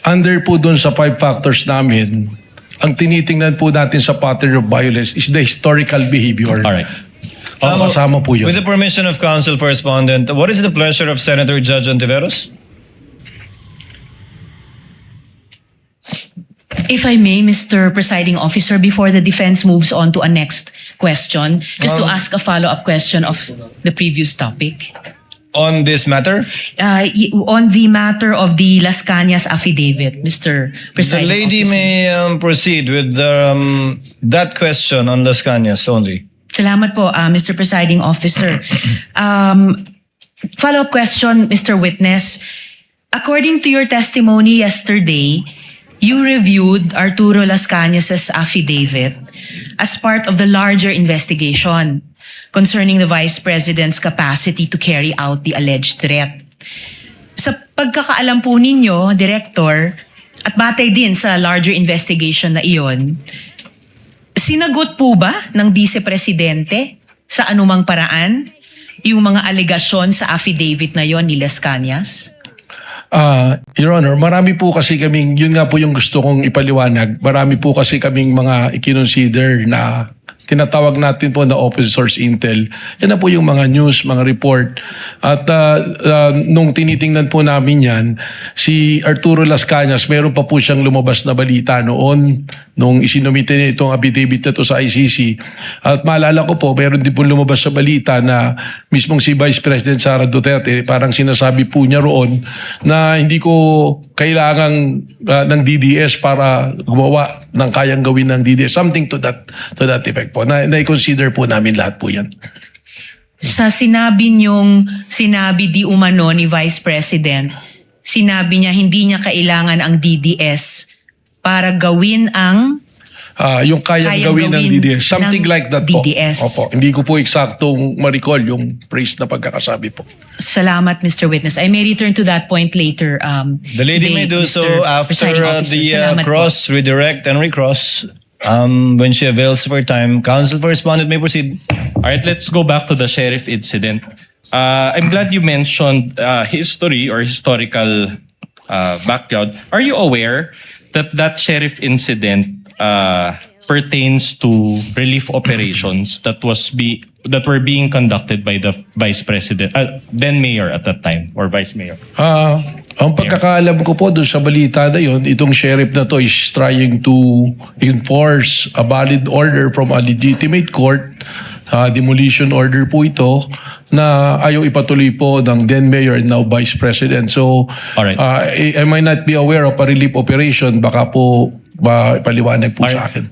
Under po dun sa 5 factors namin, ang tinitingnan po natin sa pattern of violence is the historical behavior. All right. Kasama po yun. With the permission of counsel for respondent, what is the pleasure of Senator Judge Ontiveros? If I may, Mr. Presiding Officer, before the defense moves on to a next question, just to ask a follow-up question of the previous topic. On this matter, On the matter of the Las Cañas affidavit, Mr. the Presiding lady Officer. may proceed with that question on Las Cañas only. Salamat po, Mr. Presiding Officer. Follow-up question, Mr. Witness. According to your testimony yesterday, you reviewed Arturo Las Cañas' affidavit as part of the larger investigation concerning the Vice President's capacity to carry out the alleged threat. Sa pagkakaalam po ninyo, Director, at batay din sa larger investigation na iyon, sinagot po ba ng Vice Presidente sa anumang paraan yung mga alegasyon sa affidavit na yon ni Las Cañas? Your Honor, marami po kasi kaming, yun nga po yung gusto kong ipaliwanag, marami po kasi kaming mga i-consider na tinatawag natin po na open source intel. Yan na po yung mga news, mga report. At nung tinitingnan po namin yan, si Arturo Las Cañas, meron pa po siyang lumabas na balita noon nung isinumite niya itong affidavit na to sa ICC. At maalala ko po, meron din po lumabas sa balita na mismong si Vice President Sara Duterte, parang sinasabi po niya roon na hindi ko kailangan ng DDS para gumawa ng kayang gawin ng DDS. Something to that effect po. Na-consider po namin lahat po yan. Sa sinabi di umano ni Vice President, sinabi niya hindi niya kailangan ang DDS para gawin ang Yung kayang gawin ng DDS. Something ng like that po. DDS. Opo. Hindi ko po eksaktong ma-recall yung phrase na pagkakasabi po. Salamat, Mr. Witness. I may return to that point later. The lady today, may do Mr. so after Presiding Officer. the Salamat po. cross, redirect, and recross. When she avails for time, counsel for respondent may proceed. All right, let's go back to the sheriff incident. I'm glad you mentioned history or historical background. Are you aware that that sheriff incident pertains to relief operations that were being conducted by the vice president, then mayor at that time, or vice mayor? Ang pagkakaalam ko po doon sa balita na yun, itong sheriff na to is trying to enforce a valid order from a legitimate court. Demolition order po ito na ayaw ipatuloy po ng then mayor and now vice president. So, Alright. I might not be aware of a relief operation. Baka po ipaliwanag po sa akin.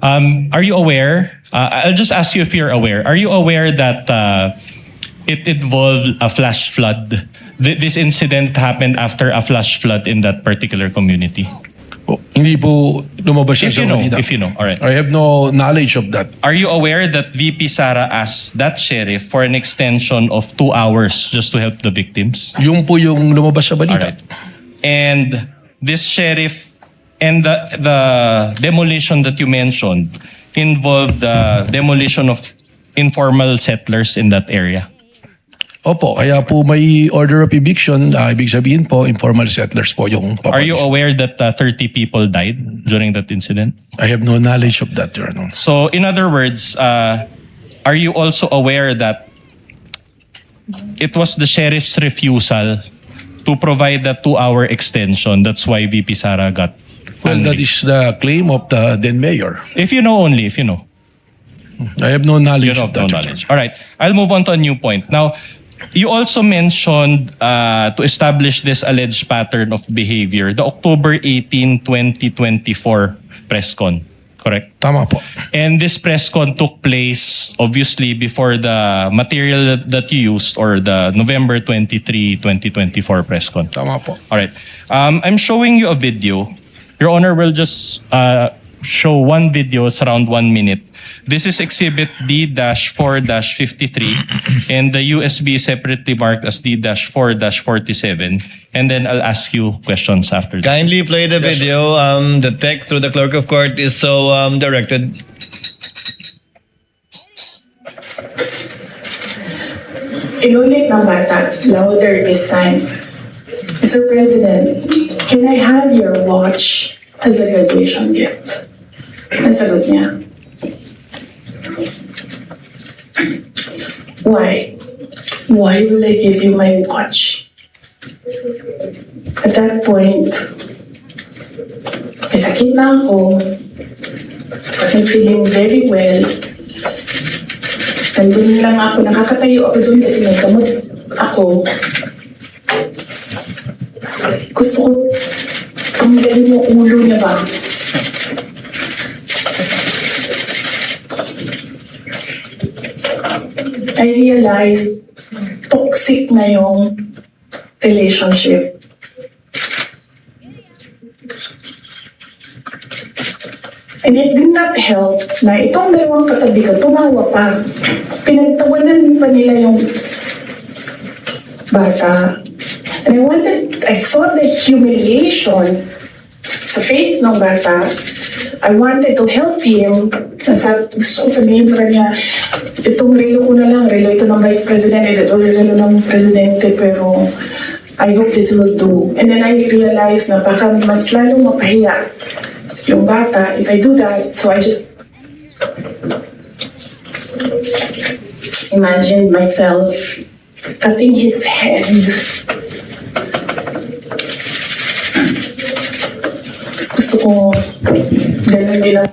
Are you aware? I'll just ask you if you're aware. Are you aware that it involved a flash flood? This incident happened after a flash flood in that particular community. Hindi po lumabas siya If sa you know, balita. if you know. All right. I have no knowledge of that. Are you aware that VP Sara asked that sheriff for an extension of 2 hours just to help the victims? Yung po yung lumabas sa All balita. right. And this sheriff and the demolition that you mentioned involved the demolition of informal settlers in that area. Opo, kaya po may order of eviction. Ibig sabihin po, informal settlers po yung Are you papalitan. aware that 30 people died during that incident? I have no knowledge of that, Your Honor. So in other words, are you also aware that it was the sheriff's refusal to provide the 2-hour extension? That's why VP Sara got Well, that angry. is the claim of the then mayor. If you know only, if you know. I have no You knowledge have of that. no Your knowledge. All right. I'll move on to a new point. Now, you also mentioned to establish this alleged pattern of behavior, the October 18, 2024 press con. Correct? Tama po. And this press con took place obviously before the material that you used or the November 23, 2024 press con. Tama po. All right. I'm showing you a video Your Honor will just show one video. It's around 1 minute. This is Exhibit D-4-53, and the USB is separately marked as D-4-47. And then I'll ask you questions after that. Kindly play the video. The tech through the clerk of court is so directed. Inulit ng bata, louder this time. Mr. President, can I have your watch as a graduation gift? Ang sagot niya. Why? Why will I give you my watch? At that point, may sakit na ako. Wasn't feeling very well. Nandun lang ako, nakakatayo ako dun kasi may gamot ako. Gusto ko tanggalin yung ulo niya ba? I realized toxic na yung relationship. And it did not help na itong dalawang katabi ko, tumawa pa. Pinagtawanan pa nila yung bata. And I saw the humiliation sa face ng bata. I wanted to help him. Gusto ko sabihin sa kanya, itong relo ko na lang, relo ito ng Vice President, ito relo ng Presidente, pero I hope this will do. And then I realized na baka mas lalong mapahiya yung bata if I do that. So I just imagined myself cutting his head. Gusto ko ganun din ang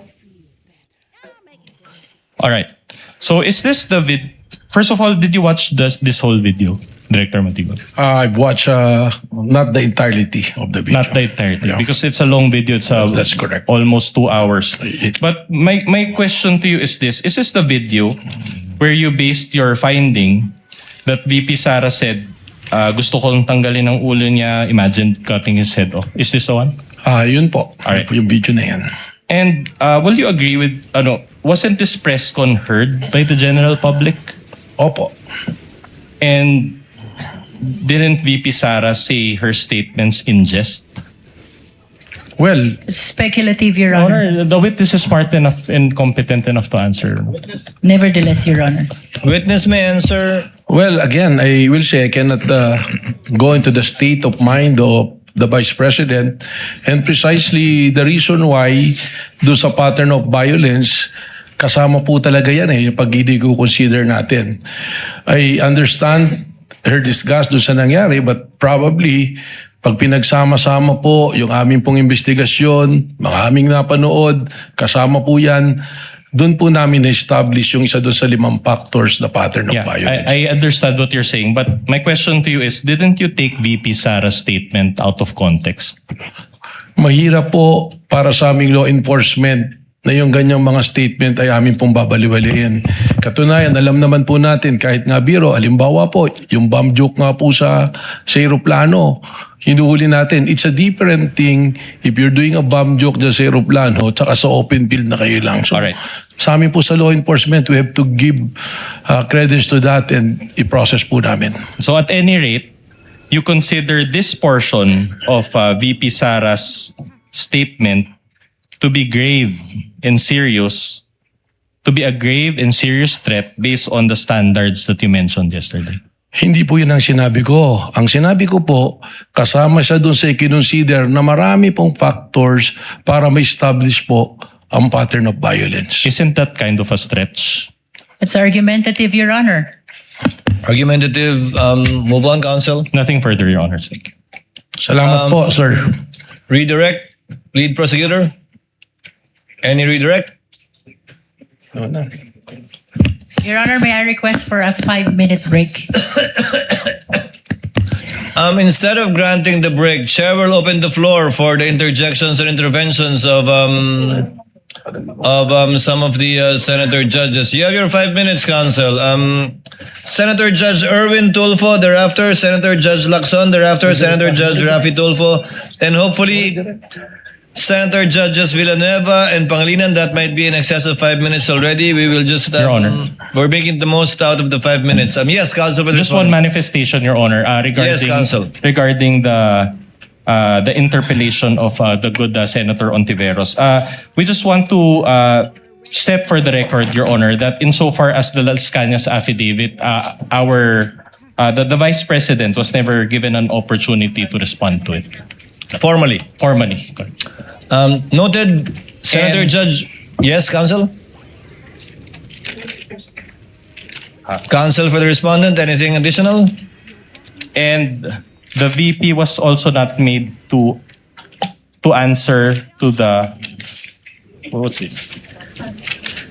All right. So is this the First of all, did you watch this whole video, Director Matigon? I've watched not the entirety of the video. Not the entirety, Yeah. because it's a long video. It's That's correct. almost 2 hours. But my question to you is this: is this the video where you based your finding that VP Sara said, gusto kong tanggalin ang ulo niya, imagine cutting his head off? Is this the one? Yun po. Alright. Yun po yung video na yan. And will you agree with, wasn't this press con heard by the general public? Opo. And didn't VP Sara say her statements in jest? Well, Speculative, Your Honor. Honor, the witness is smart enough and competent enough to answer. Nevertheless, Your Honor. Witness may answer. well, again, I will say I cannot go into the state of mind of the Vice President, and precisely the reason why do sa pattern of violence, kasama po talaga yan yung pag consider natin. I understand her disgust doon sa nangyari, but probably pag pinagsama-sama po yung aming pong investigasyon, mga aming napanood, kasama po yan, doon po namin na-establish yung isa doon sa 5 factors na pattern of Yeah, violence. I understand what you're saying, but my question to you is, didn't you take VP Sara's statement out of context? Mahirap po para sa aming law enforcement na yung ganyang mga statement ay amin pong babaliwalayin. Katunayan, alam naman po natin, kahit nga biro, halimbawa po, yung bomb joke nga po sa aeroplano, hinuhuli natin. It's a different thing if you're doing a bomb joke sa aeroplano tsaka sa open field na kayo lang. So, Alright. sa amin po sa law enforcement, we have to give credence to that and i-process po namin. So at any rate, you consider this portion of VP Sara's statement to be grave and serious, to be a grave and serious threat based on the standards that you mentioned yesterday. Hindi po yun ang sinabi ko. Ang sinabi ko po, kasama siya dun sa i-consider na marami pong factors para ma-establish po ang pattern of violence. Isn't that kind of a stretch? It's argumentative, Your Honor. Argumentative. Move on, counsel. Nothing further, Your Honor. Thank you. Salamat po, sir. Redirect. Lead prosecutor. Any redirect? Your Honor, may I request for a 5-minute break? Instead of granting the break, Chair will open the floor for the interjections and interventions of some of the senator judges. You have your 5 minutes, counsel. Senator Judge Erwin Tulfo, thereafter Senator Judge Lacson, thereafter Senator Judge Rafi Tulfo, and hopefully Senator Judges Villanueva and Pangilinan, that might be in excess of 5 minutes already. We will just, Your Honor. we're making the most out of the 5 minutes. Yes, Council for the Just one manifestation, Your Honor, regarding Yes, Counsel. regarding the interpellation of the good Senator Ontiveros. We just want to step for the record, Your Honor, that insofar as the Las Cañas affidavit, the Vice President was never given an opportunity to respond to it Formally. formally. Noted, Senator And- Judge. Yes, Counsel? Counsel for the respondent, anything additional? And the VP was also not made to answer to the what's it?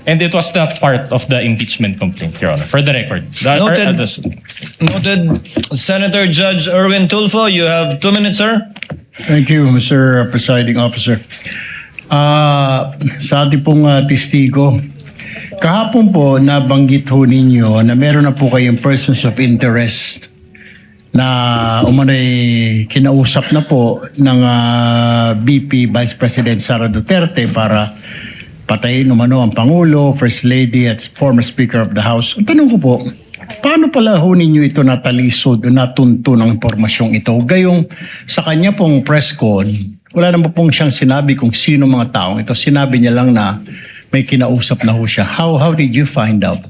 And it was not part of the impeachment complaint, Your Honor. For the record. Noted. Noted. Senator Judge Erwin Tulfo, you have 2 minutes, sir. Thank you, Mr. Presiding Officer. Sa ating pong testigo, kahapon po nabanggit ho ninyo na meron na po kayong persons of interest na umanay kinausap na po ng VP Vice President Sara Duterte para patayin umano ang Pangulo, First Lady at former Speaker of the House. Ang tanong ko po, paano pala ho ninyo ito natalisod o natunto ng impormasyong ito? Gayong sa kanya pong press con, wala naman pong siyang sinabi kung sino mga taong ito. Sinabi niya lang na may kinausap na ho siya. How did you find out?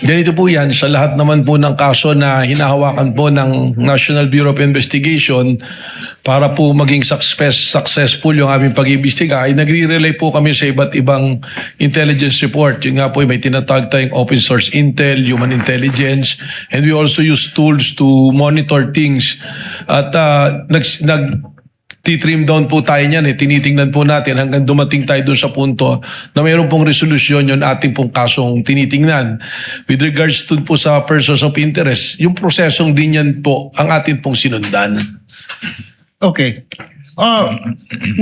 Ganito po yan, sa lahat naman po ng kaso na hinahawakan po ng National Bureau of Investigation para po maging successful yung aming pag-iimbestiga, ay nagre-rely po kami sa iba't ibang intelligence report. Yung nga po may tinatawag tayong open source intel, human intelligence, and we also use tools to monitor things. At titrim down po tayo niyan tinitingnan po natin hanggang dumating tayo doon sa punto na mayroon pong resolusyon yung ating pong kasong tinitingnan. With regards to po sa persons of interest, yung prosesong din yan po ang ating pong sinundan. Okay.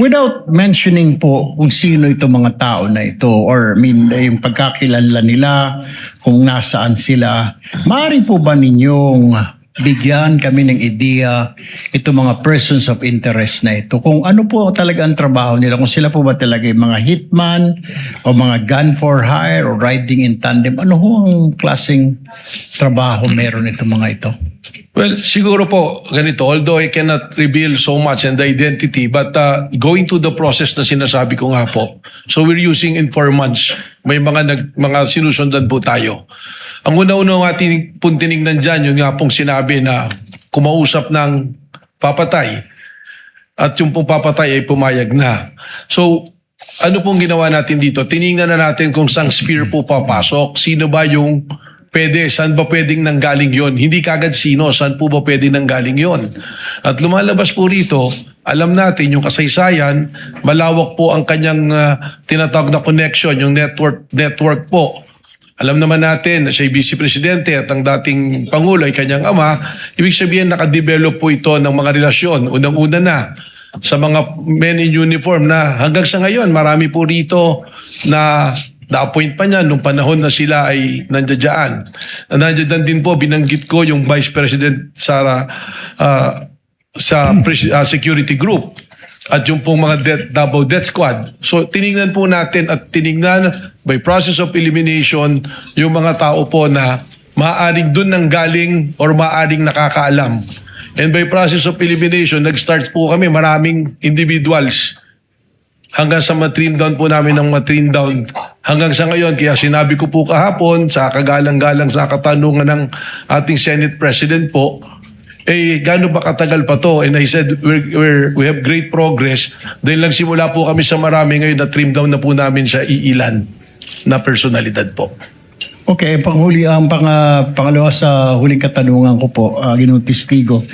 Without mentioning po kung sino itong mga tao na ito or yung pagkakilala nila, kung nasaan sila, maaari po ba ninyong bigyan kami ng ideya itong mga persons of interest na ito? Kung ano po talaga ang trabaho nila, kung sila po ba talaga yung mga hitman o mga gun for hire o riding in tandem, ano ho ang klaseng trabaho meron itong mga ito? Well, siguro po, ganito, although I cannot reveal so much and the identity, but going to the process na sinasabi ko nga po, so we're using informants. May mga sinusundan po tayo. Ang una-una ating pong tinignan dyan, yun nga pong sinabi na kumausap ng papatay at yung pong papatay ay pumayag na. So, ano pong ginawa natin dito? Tinignan na natin kung saan sphere po papasok, sino ba yung pwede, saan ba pwedeng nanggaling yon? Hindi kagad sino, saan po ba pwede nanggaling yon? At lumalabas po rito, alam natin yung kasaysayan, malawak po ang kanyang tinatawag na connection, yung network po. Alam naman natin na siya Vice Presidente at ang dating Pangulo ay kanyang ama. Ibig sabihin nakadevelop po ito ng mga relasyon. Unang-una na sa mga men in uniform na hanggang sa ngayon marami po rito na na-appoint pa niya nung panahon na sila ay nandiyan. Nandiyan din po, binanggit ko yung Vice President Sara sa security group at yung pong mga double death squad. So tinignan po natin at tinignan by process of elimination yung mga tao po na maaaring dun nang galing or maaaring nakakaalam. And by process of elimination, nag-start po kami maraming individuals hanggang sa matrim down po namin ng matrim down hanggang sa ngayon. Kaya sinabi ko po kahapon sa kagalang-galang sa katanungan ng ating Senate President po, gaano ba katagal pa to? And I said, we have great progress. Dahil lang simula po kami sa marami ngayon na trim down na po namin sa iilan na personalidad po. Okay, pangalawa sa huling katanungan ko po, Ginoong Testigo,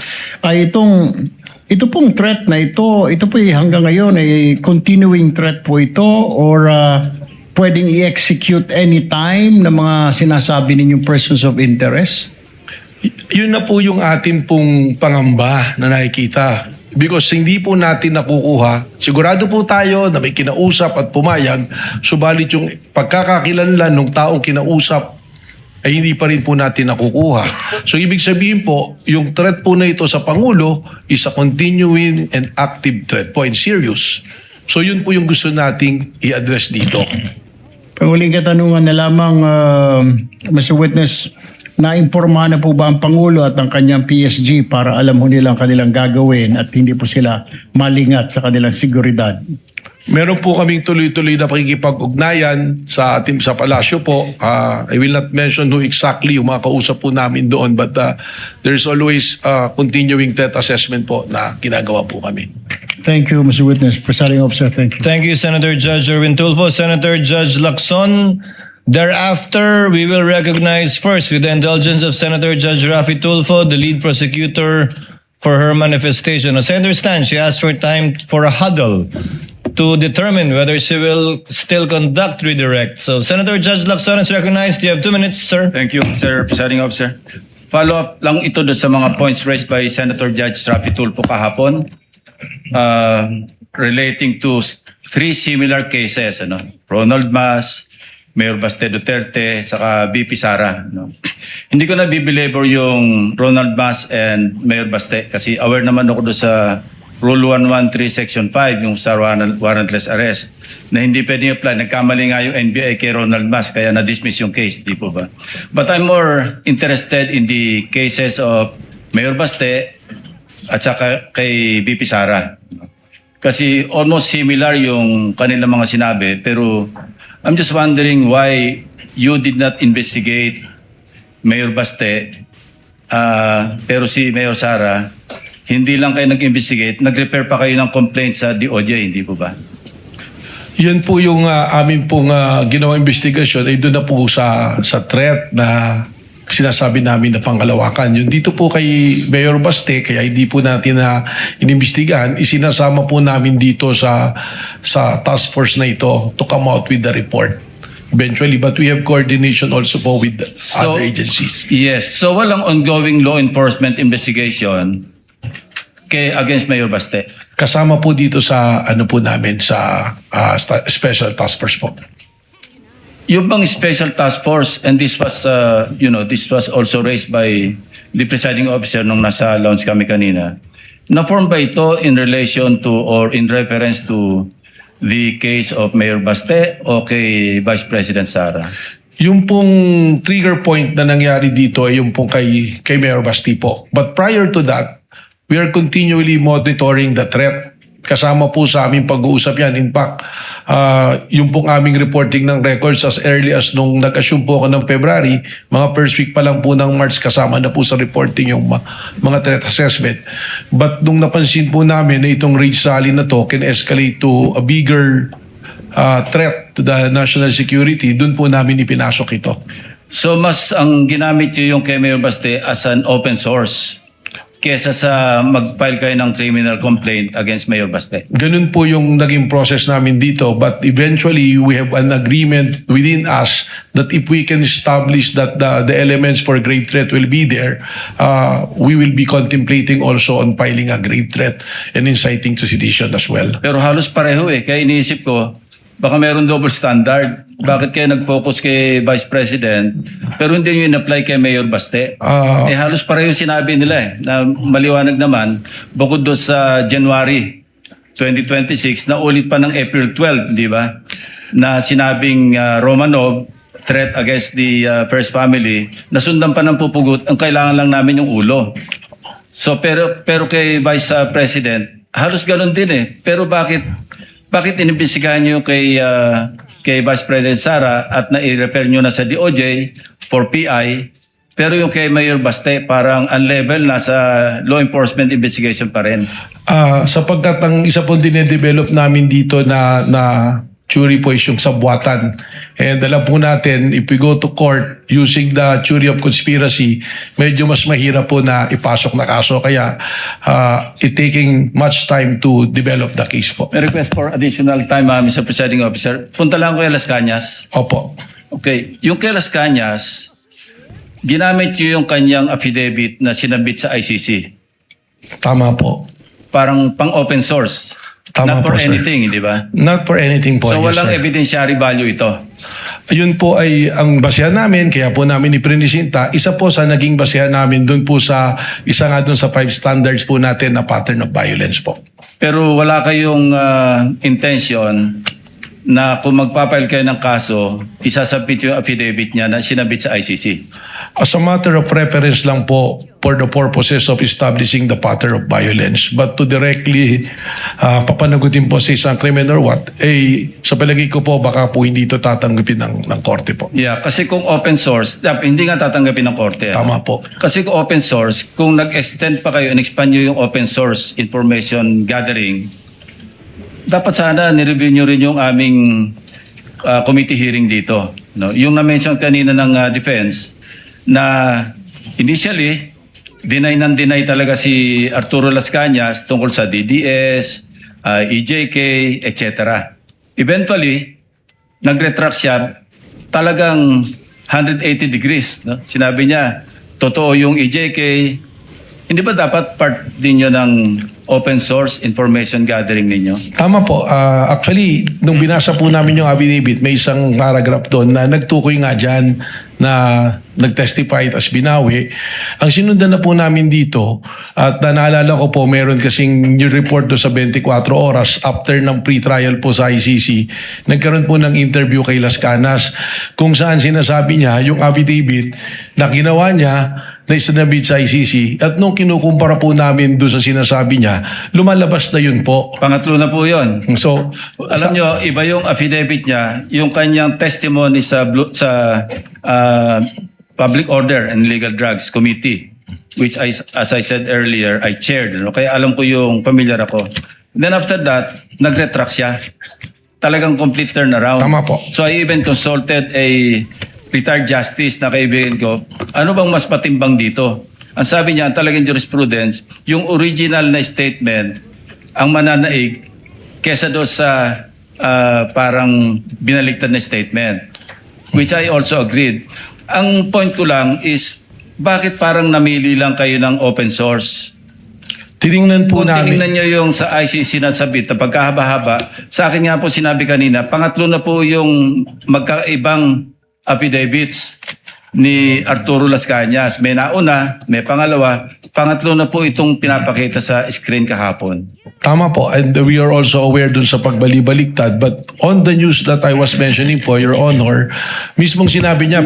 ay ito pong threat na ito po hanggang ngayon ay continuing threat po ito or pwedeng i-execute anytime ng mga sinasabi ninyong persons of interest? Yun na po yung atin pong pangamba na nakikita. Because hindi po natin nakukuha. Sigurado po tayo na may kinausap at pumayag, subalit yung pagkakakilanlan ng taong kinausap ay hindi pa rin po natin nakukuha. So ibig sabihin po, yung threat po na ito sa Pangulo is a continuing and active threat po and serious. So yun po yung gusto nating i-address dito. Panguling katanungan na lamang, Mr. Witness, naimpormahan na po ba ang Pangulo at ang kanyang PSG para alam ho nilang kanilang gagawin at hindi po sila malingat sa kanilang seguridad? Meron po kaming tuloy-tuloy na pakikipag-ugnayan sa ating sa palasyo po. I will not mention who exactly yung mga kausap po namin doon, but there's always continuing threat assessment po na ginagawa po kami. Thank you, Mr. Witness. Presiding Officer, thank you. Thank you, Senator Judge Erwin Tulfo. Senator Judge Lacson. Thereafter, we will recognize first, with the indulgence of Senator Judge Rafi Tulfo, the lead prosecutor for her manifestation. As I understand, she asked for time for a huddle to determine whether she will still conduct redirect. So, Senator Judge Lacson is recognized. You have 2 minutes, sir. Thank you, Sir Presiding Officer. Follow-up lang ito doon sa mga points raised by Senator Judge Rafi Tulfo kahapon relating to 3 similar cases. Ronald Mas, Mayor Baste Duterte, saka VP Sara. Hindi ko na bibelabor yung Ronald Mas and Mayor Baste kasi aware naman ako doon sa Rule 113 Section 5, yung sa warrantless arrest, na hindi pwedeng apply. Nagkamali nga yung NBI kay Ronald Mas, kaya na-dismiss yung case, di po ba? But I'm more interested in the cases of Mayor Baste at saka kay VP Sara. Kasi almost similar yung kanilang mga sinabi, pero I'm just wondering why you did not investigate Mayor Baste, pero si Mayor Sara, hindi lang kayo nag-investigate, nag-repair pa kayo ng complaint sa DOJ, hindi po ba? Yan po yung amin pong ginawang investigasyon ay doon na po sa threat na sinasabi namin na pangkalawakan. Yung dito po kay Mayor Baste, kaya hindi po natin na inimbestigahan, isinasama po namin dito sa task force na ito to come out with the report eventually. But we have coordination also po with other agencies. Yes. So walang ongoing law enforcement investigation against Mayor Baste? Kasama po dito sa ano po namin sa special task force po. Yung bang special task force, and this was this was also raised by the presiding officer nung nasa lounge kami kanina, na-form ba ito in relation to or in reference to the case of Mayor Baste o kay Vice President Sara? Yung pong trigger point na nangyari dito ay yung pong kay Mayor Baste po. But prior to that, we are continually monitoring the threat. Kasama po sa aming pag-uusap yan. In fact, yung pong aming reporting ng records as early as nung nag-assume po ako ng February, mga first week pa lang po ng March, kasama na po sa reporting yung mga threat assessment. But nung napansin po namin na itong rage rally na to can escalate to a bigger threat to the national security, dun po namin ipinasok ito. So mas ang ginamit nyo yung kay Mayor Baste as an open source kesa sa mag-file kayo ng criminal complaint against Mayor Baste? Ganun po yung naging process namin dito. But eventually, we have an agreement within us that if we can establish that the elements for grave threat will be there, we will be contemplating also on filing a grave threat and inciting to sedition as well. Pero halos pareho Kaya iniisip ko, baka meron double standard. Bakit kayo nag-focus kay Vice President pero hindi nyo in-apply kay Mayor Baste? Halos pareho sinabi nila na maliwanag naman, bukod doon sa January 2026, na ulit pa ng April 12, di ba? Na sinabing Romanov, threat against the first family, nasundan pa ng pupugot, ang kailangan lang namin yung ulo. So pero kay Vice President, halos ganun din Pero bakit inimbestigahan nyo kay Vice President Sara at na-refer nyo na sa DOJ for PI, pero yung kay Mayor Baste parang unlevel na sa law enforcement investigation pa rin? Sapagkat ang isa po dinedevelop namin dito na jury po is yung sabwatan. And alam po natin, if we go to court using the theory of conspiracy, medyo mas mahirap po na ipasok na kaso. Kaya it taking much time to develop the case po. May request for additional time, Mr. Presiding Officer. Punta lang ko kay Las Cañas. Opo. Okay. Yung kay Las Cañas, ginamit nyo yung kanyang affidavit na sinabit sa ICC. Tama po. Parang pang-open source. Tama Not for po, sir. anything, di ba? Not for anything po. So yes, walang sir. evidentiary value ito? Yun po ay ang basehan namin, kaya po namin iprinisinta. Isa po sa naging basehan namin dun po sa, isa nga dun sa 5 standards po natin na pattern of violence po. Pero wala kayong intention na kung magpapile kayo ng kaso, isasubmit yung affidavit niya na sinabit sa ICC. As a matter of preference lang po for the purposes of establishing the pattern of violence. But to directly papanagutin po sa isang krimen or what, sa palagay ko po baka po hindi ito tatanggapin ng korte po. Yeah, kasi kung open source, hindi nga tatanggapin ng korte. Tama po. Kasi kung open source, kung nag-extend pa kayo and expand nyo yung open source information gathering, dapat sana nireview nyo rin yung aming committee hearing dito. No? Yung na-mention kanina ng defense na initially, deny talaga si Arturo Las Cañas tungkol sa DDS, EJK, etc. Eventually, nag-retract siya talagang 180 degrees. No? Sinabi niya, totoo yung EJK. Hindi ba dapat part din yun ng open source information gathering ninyo? Tama po. Actually, nung binasa po namin yung affidavit, may isang paragraph doon na nagtukoy nga dyan na nag-testify as binawi. Ang sinundan na po namin dito, at naalala ko po, meron kasing new report do sa 24 oras after ng pre-trial po sa ICC. Nagkaroon po ng interview kay Las Canas kung saan sinasabi niya yung affidavit na ginawa niya na isinabit sa ICC. At nung kinukumpara po namin doon sa sinasabi niya, lumalabas na yun po. Pangatlo na po yun. So, Alam nyo, iba yung affidavit niya, yung kanyang testimony sa Public Order and Legal Drugs Committee, which as I said earlier, I chaired. No? Kaya alam ko yung familiar ako. Then after that, nag-retract siya. Talagang complete turnaround. Tama po. So I even consulted a retired justice na kaibigan ko, ano bang mas patimbang dito? Ang sabi niya, talagang jurisprudence, yung original na statement, ang mananaig, kesa doon sa parang binaligtad na statement. Which I also agreed. Ang point ko lang is, bakit parang namili lang kayo ng open source? tiningnan po Kung namin. tinignan nyo yung sa ICC na sabit na pagkahaba-haba, sa akin nga po sinabi kanina, pangatlo na po yung magkaibang affidavits ni Arturo Las Cañas. May nauna, may pangalawa, pangatlo na po itong pinapakita sa screen kahapon. Tama po, and we are also aware dun sa pagbali-baliktad, but on the news that I was mentioning po, Your Honor, mismong sinabi niya,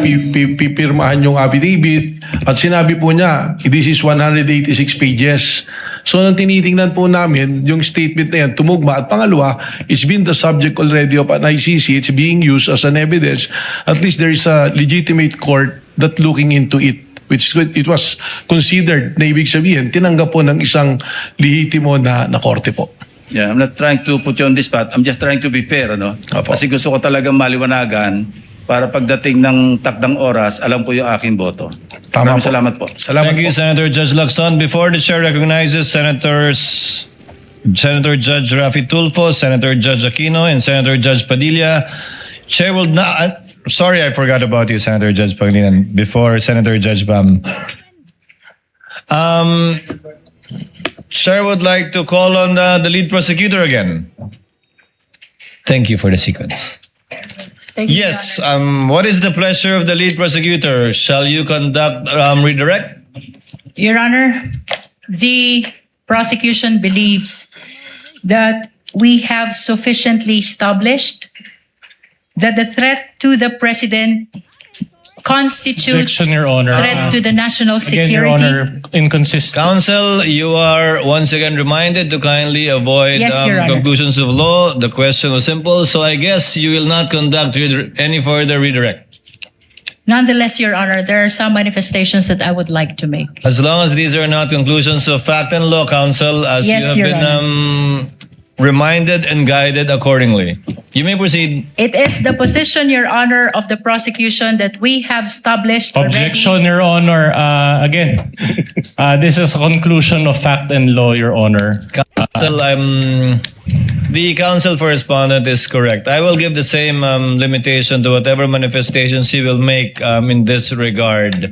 pipirmahan yung affidavit, at sinabi po niya, this is 186 pages. So nang tinitingnan po namin, yung statement na yan, tumugma, at pangalawa, it's been the subject already of an ICC, it's being used as an evidence, at least there is a legitimate court that looking into it, which it was considered na ibig sabihin, tinanggap po ng isang lehitimo na korte po. Yeah, I'm not trying to put you on the spot. I'm just trying to be fair, no? Apo. Kasi gusto ko talagang maliwanagan para pagdating ng takdang oras, alam ko yung aking boto. Tama Maraming po. salamat po. Salamat Thank po. you, Senator Judge Lacson. Before the chair recognizes Senator Judge Rafi Tulfo, Senator Judge Aquino, and Senator Judge Padilla, Chair will not... Sorry, I forgot about you, Senator Judge Pangilinan, before Senator Judge Bam. Chair would like to call on the lead prosecutor again. Thank you for the sequence. Thank you, Yes, Your Honor. what is the pleasure of the lead prosecutor? Shall you conduct redirect? Your Honor, the prosecution believes that we have sufficiently established that the threat to the President constitutes Objection, Your Honor. threat to the national Again, security. Your Honor, inconsistent. Counsel, you are once again reminded to kindly avoid Yes, Your Honor. conclusions of law. The question was simple, so I guess you will not conduct any further redirect. Nonetheless, Your Honor, there are some manifestations that I would like to make. As long as these are not conclusions of fact and law, Counsel, as Yes, you have Your been reminded and guided accordingly. You may proceed. It is the position, Your Honor, of the prosecution that we have established Objection, already. Your Honor. Again, this is a conclusion of fact and law, Your Honor. Counsel, the counsel for respondent is correct. I will give the same limitation to whatever manifestations he will make in this regard.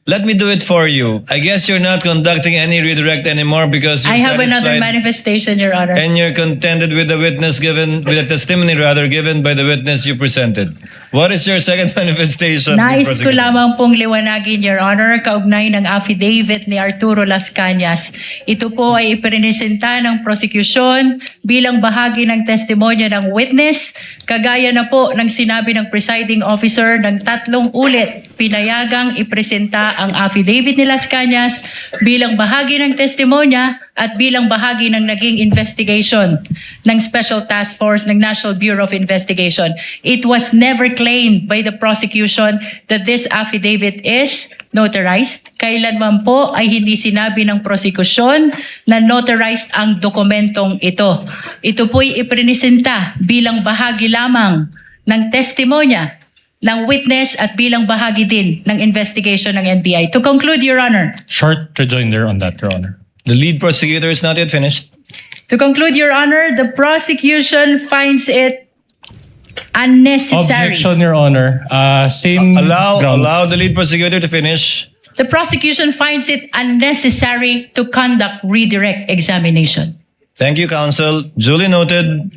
Let me do it for you. I guess you're not conducting any redirect anymore because you're I have another satisfied manifestation, Your Honor. and you're contented with the testimony given by the witness you presented. What is your second manifestation? Nais ko Prosecutor? lamang pong liwanagin, Your Honor, kaugnay ng affidavit ni Arturo Las Cañas. Ito po ay ipresenta ng prosecution bilang bahagi ng testimonya ng witness, kagaya na po ng sinabi ng presiding officer ng 3 ulit, pinayagang ipresenta ang affidavit ni Las Cañas bilang bahagi ng testimonya at bilang bahagi ng naging investigation ng Special Task Force ng National Bureau of Investigation. It was never claimed by the prosecution that this affidavit is notarized. Kailanman po ay hindi sinabi ng prosecution na notarized ang dokumentong ito. Ito po'y ipresenta bilang bahagi lamang ng testimonya ng witness at bilang bahagi din ng investigation ng NBI. To conclude, Your Honor. Short rejoinder on that, Your Honor. The lead prosecutor is not yet finished. To conclude, Your Honor, the prosecution finds it unnecessary. Objection, Your Honor. Same ground. Allow the lead prosecutor to finish. The prosecution finds it unnecessary to conduct redirect examination. Thank you, counsel. Duly noted.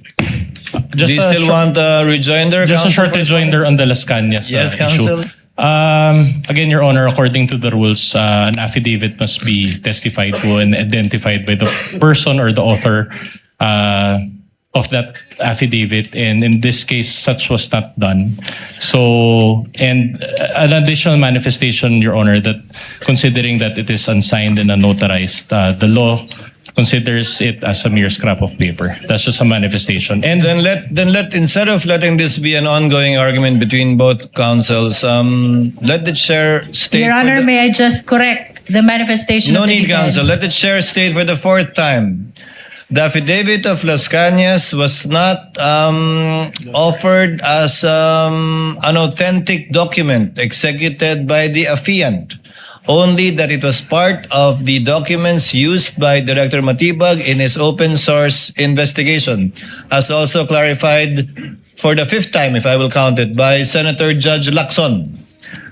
Do you a still short- want a rejoinder, Just a counsel? short rejoinder on the Las Cañas Yes, issue. counsel. Again, Your Honor, according to the rules, an affidavit must be testified to and identified by the person or the author of that affidavit. And in this case, such was not done. So, and an additional manifestation, Your Honor, that considering that it is unsigned and unnotarized, the law considers it as a mere scrap of paper. That's just a manifestation. And Then let instead of letting this be an ongoing argument between both counsels, let the chair state. Your for Honor, the- may I just correct the manifestation No of the need, defense? counsel. Let the chair state for the 4th time. The affidavit of Las Cañas was not offered as an authentic document executed by the affiant. Only that it was part of the documents used by Director Matibag in his open source investigation, as also clarified for the 5th time, if I will count it, by Senator Judge Lacson,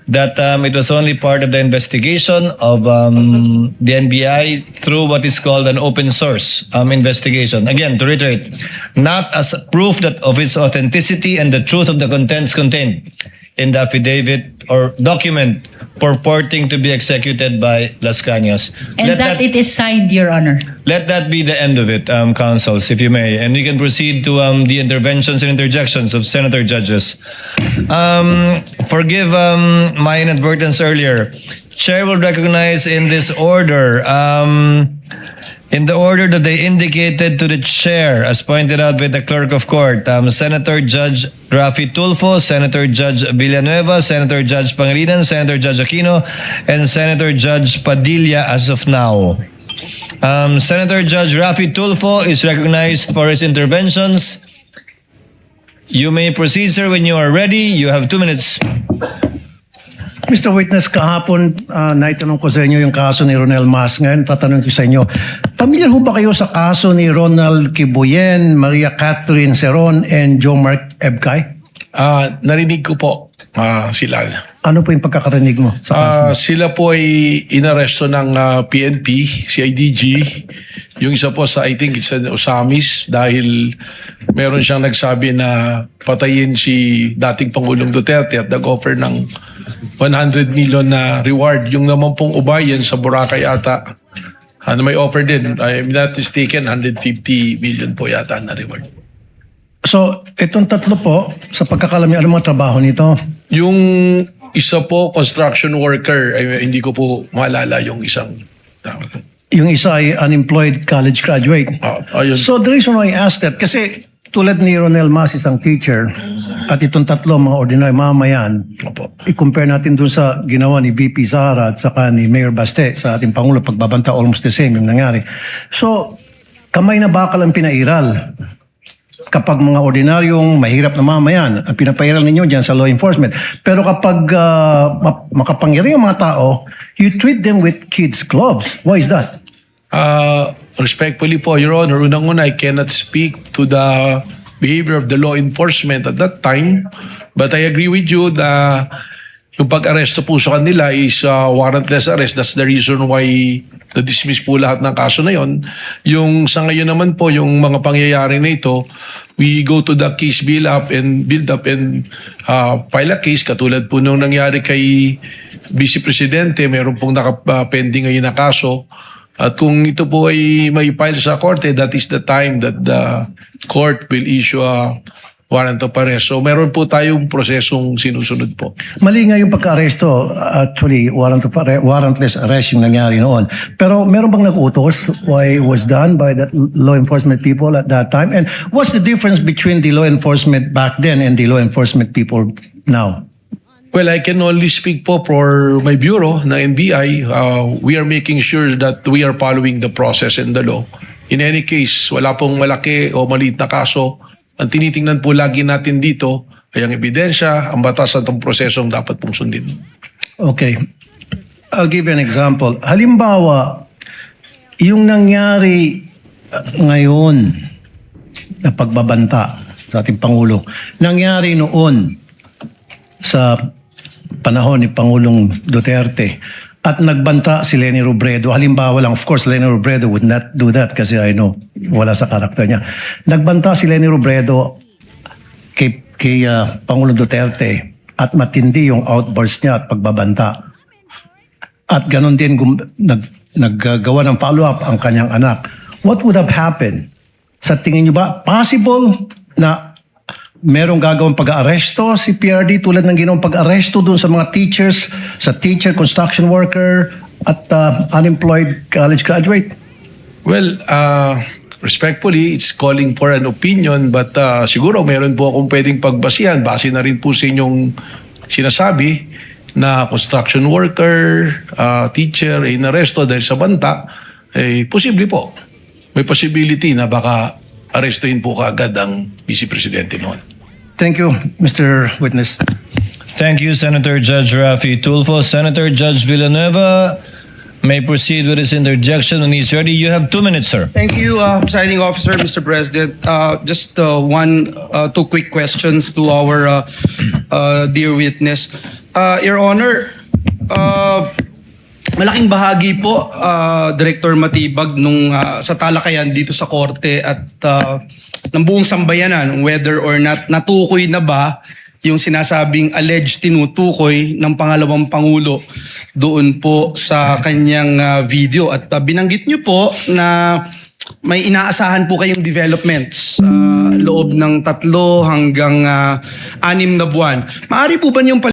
that it was only part of the investigation of the NBI through what is called an open source investigation. Again, to reiterate, not as proof that of its authenticity and the truth of the contents contained in the affidavit or document purporting to be executed by Las Cañas. And that it is signed, Your Honor. Let that be the end of it, counsels, if you may. And we can proceed to the interventions and interjections of senator judges. Forgive my inadvertence earlier. Chair will recognize in this order, in the order that they indicated to the chair, as pointed out by the clerk of court, Senator Judge Rafi Tulfo, Senator Judge Villanueva, Senator Judge Pangilinan, Senator Judge Aquino, and Senator Judge Padilla as of now. Senator Judge Rafi Tulfo is recognized for his interventions. You may proceed, sir, when you are ready. You have 2 minutes. Mr. Witness, kahapon naitanong ko sa inyo yung kaso ni Ronel Mas. Ngayon, tatanong ko sa inyo, pamilyar ho ba kayo sa kaso ni Ronald Kibuyen, Maria Catherine Seron, and Joe Mark Ebcay? Narinig ko po sila. Ano po yung pagkakarinig mo sa kaso? Sila po ay inaresto ng PNP, CIDG. Yung isa po sa, I think it's an Osamis dahil meron siyang nagsabi na patayin si dating Pangulong Duterte at nag-offer ng 100 million na reward. Yung naman pong ubayan sa Boracay ata, may offer din. I'm not mistaken, 150 million po yata na reward. So, itong tatlo po, sa pagkakalam niyo, ano mga trabaho nito? Yung isa po, construction worker, hindi ko po maalala yung isang tao. Yung isa ay unemployed college graduate. Ayun. So the reason why I asked that, kasi tulad ni Ronel Mas, isang teacher, at itong tatlo, mga ordinary mamayan, Opo. i-compare natin dun sa ginawa ni VP Sara at saka ni Mayor Baste sa ating Pangulo, pagbabanta, almost the same yung nangyari. So, kamay na bakal ang pinairal. Kapag mga ordinaryong mahirap na mamayan, ang pinapairal ninyo dyan sa law enforcement. Pero kapag makapangyarihan ang mga tao, you treat them with kids' gloves. Why is that? Respectfully po, Your Honor, unang-una, I cannot speak to the behavior of the law enforcement at that time. But I agree with you na yung pag-aresto po sa kanila is warrantless arrest. That's the reason why na-dismiss po lahat ng kaso na yon. Yung sa ngayon naman po, yung mga pangyayari na ito, we go to the case build up and file a case. Katulad po nung nangyari kay Vice Presidente, meron pong nakapending ngayon na kaso. At kung ito po ay may file sa korte, that is the time that the court will issue a warrant of arrest. So meron po tayong prosesong sinusunod po. Mali nga yung pagka-aresto, actually, warrantless arrest yung nangyari noon. Pero meron bang nag-utos why it was done by the law enforcement people at that time? And what's the difference between the law enforcement back then and the law enforcement people now? Well, I can only speak po for my bureau na NBI. We are making sure that we are following the process and the law. In any case, wala pong malaki o maliit na kaso. Ang tinitingnan po lagi natin dito ay ang ebidensya, ang batas at ang prosesong dapat pong sundin. Okay. I'll give you an example. Halimbawa, yung nangyari ngayon na pagbabanta sa ating Pangulo, nangyari noon sa panahon ni Pangulong Duterte at nagbanta si Leni Robredo. Halimbawa lang, of course, Leni Robredo would not do that kasi I know, wala sa karakter niya. Nagbanta si Leni Robredo kay Pangulong Duterte at matindi yung outburst niya at pagbabanta. At ganun din naggagawa ng follow-up ang kanyang anak. What would have happened? Sa tingin niyo ba, possible na merong gagawang pag-aaresto si PRD tulad ng ginawang pag-aaresto doon sa mga teachers, sa teacher, construction worker, at unemployed college graduate? Well, respectfully, it's calling for an opinion but siguro meron po akong pwedeng pagbasihan. Base na rin po sa inyong sinasabi na construction worker, teacher ay inaresto dahil sa banta. Posible po. May possibility na baka arestuhin po kaagad ang Vice Presidente noon. Thank you, Mr. Witness. Thank you, Senator Judge Rafi Tulfo. Senator Judge Villanueva may proceed with his interjection when he's ready. You have 2 minutes, sir. Thank you, Presiding Officer, Mr. President. Just two quick questions to our dear witness. Your Honor, malaking bahagi po, Director Matibag, nung sa talakayan dito sa korte at ng buong sambayanan, whether or not natukoy na ba yung sinasabing alleged tinutukoy ng pangalawang Pangulo doon po sa kanyang video. At binanggit niyo po na may inaasahan po kayong development sa loob ng 3 hanggang 6 na buwan. Maaari po ba niyong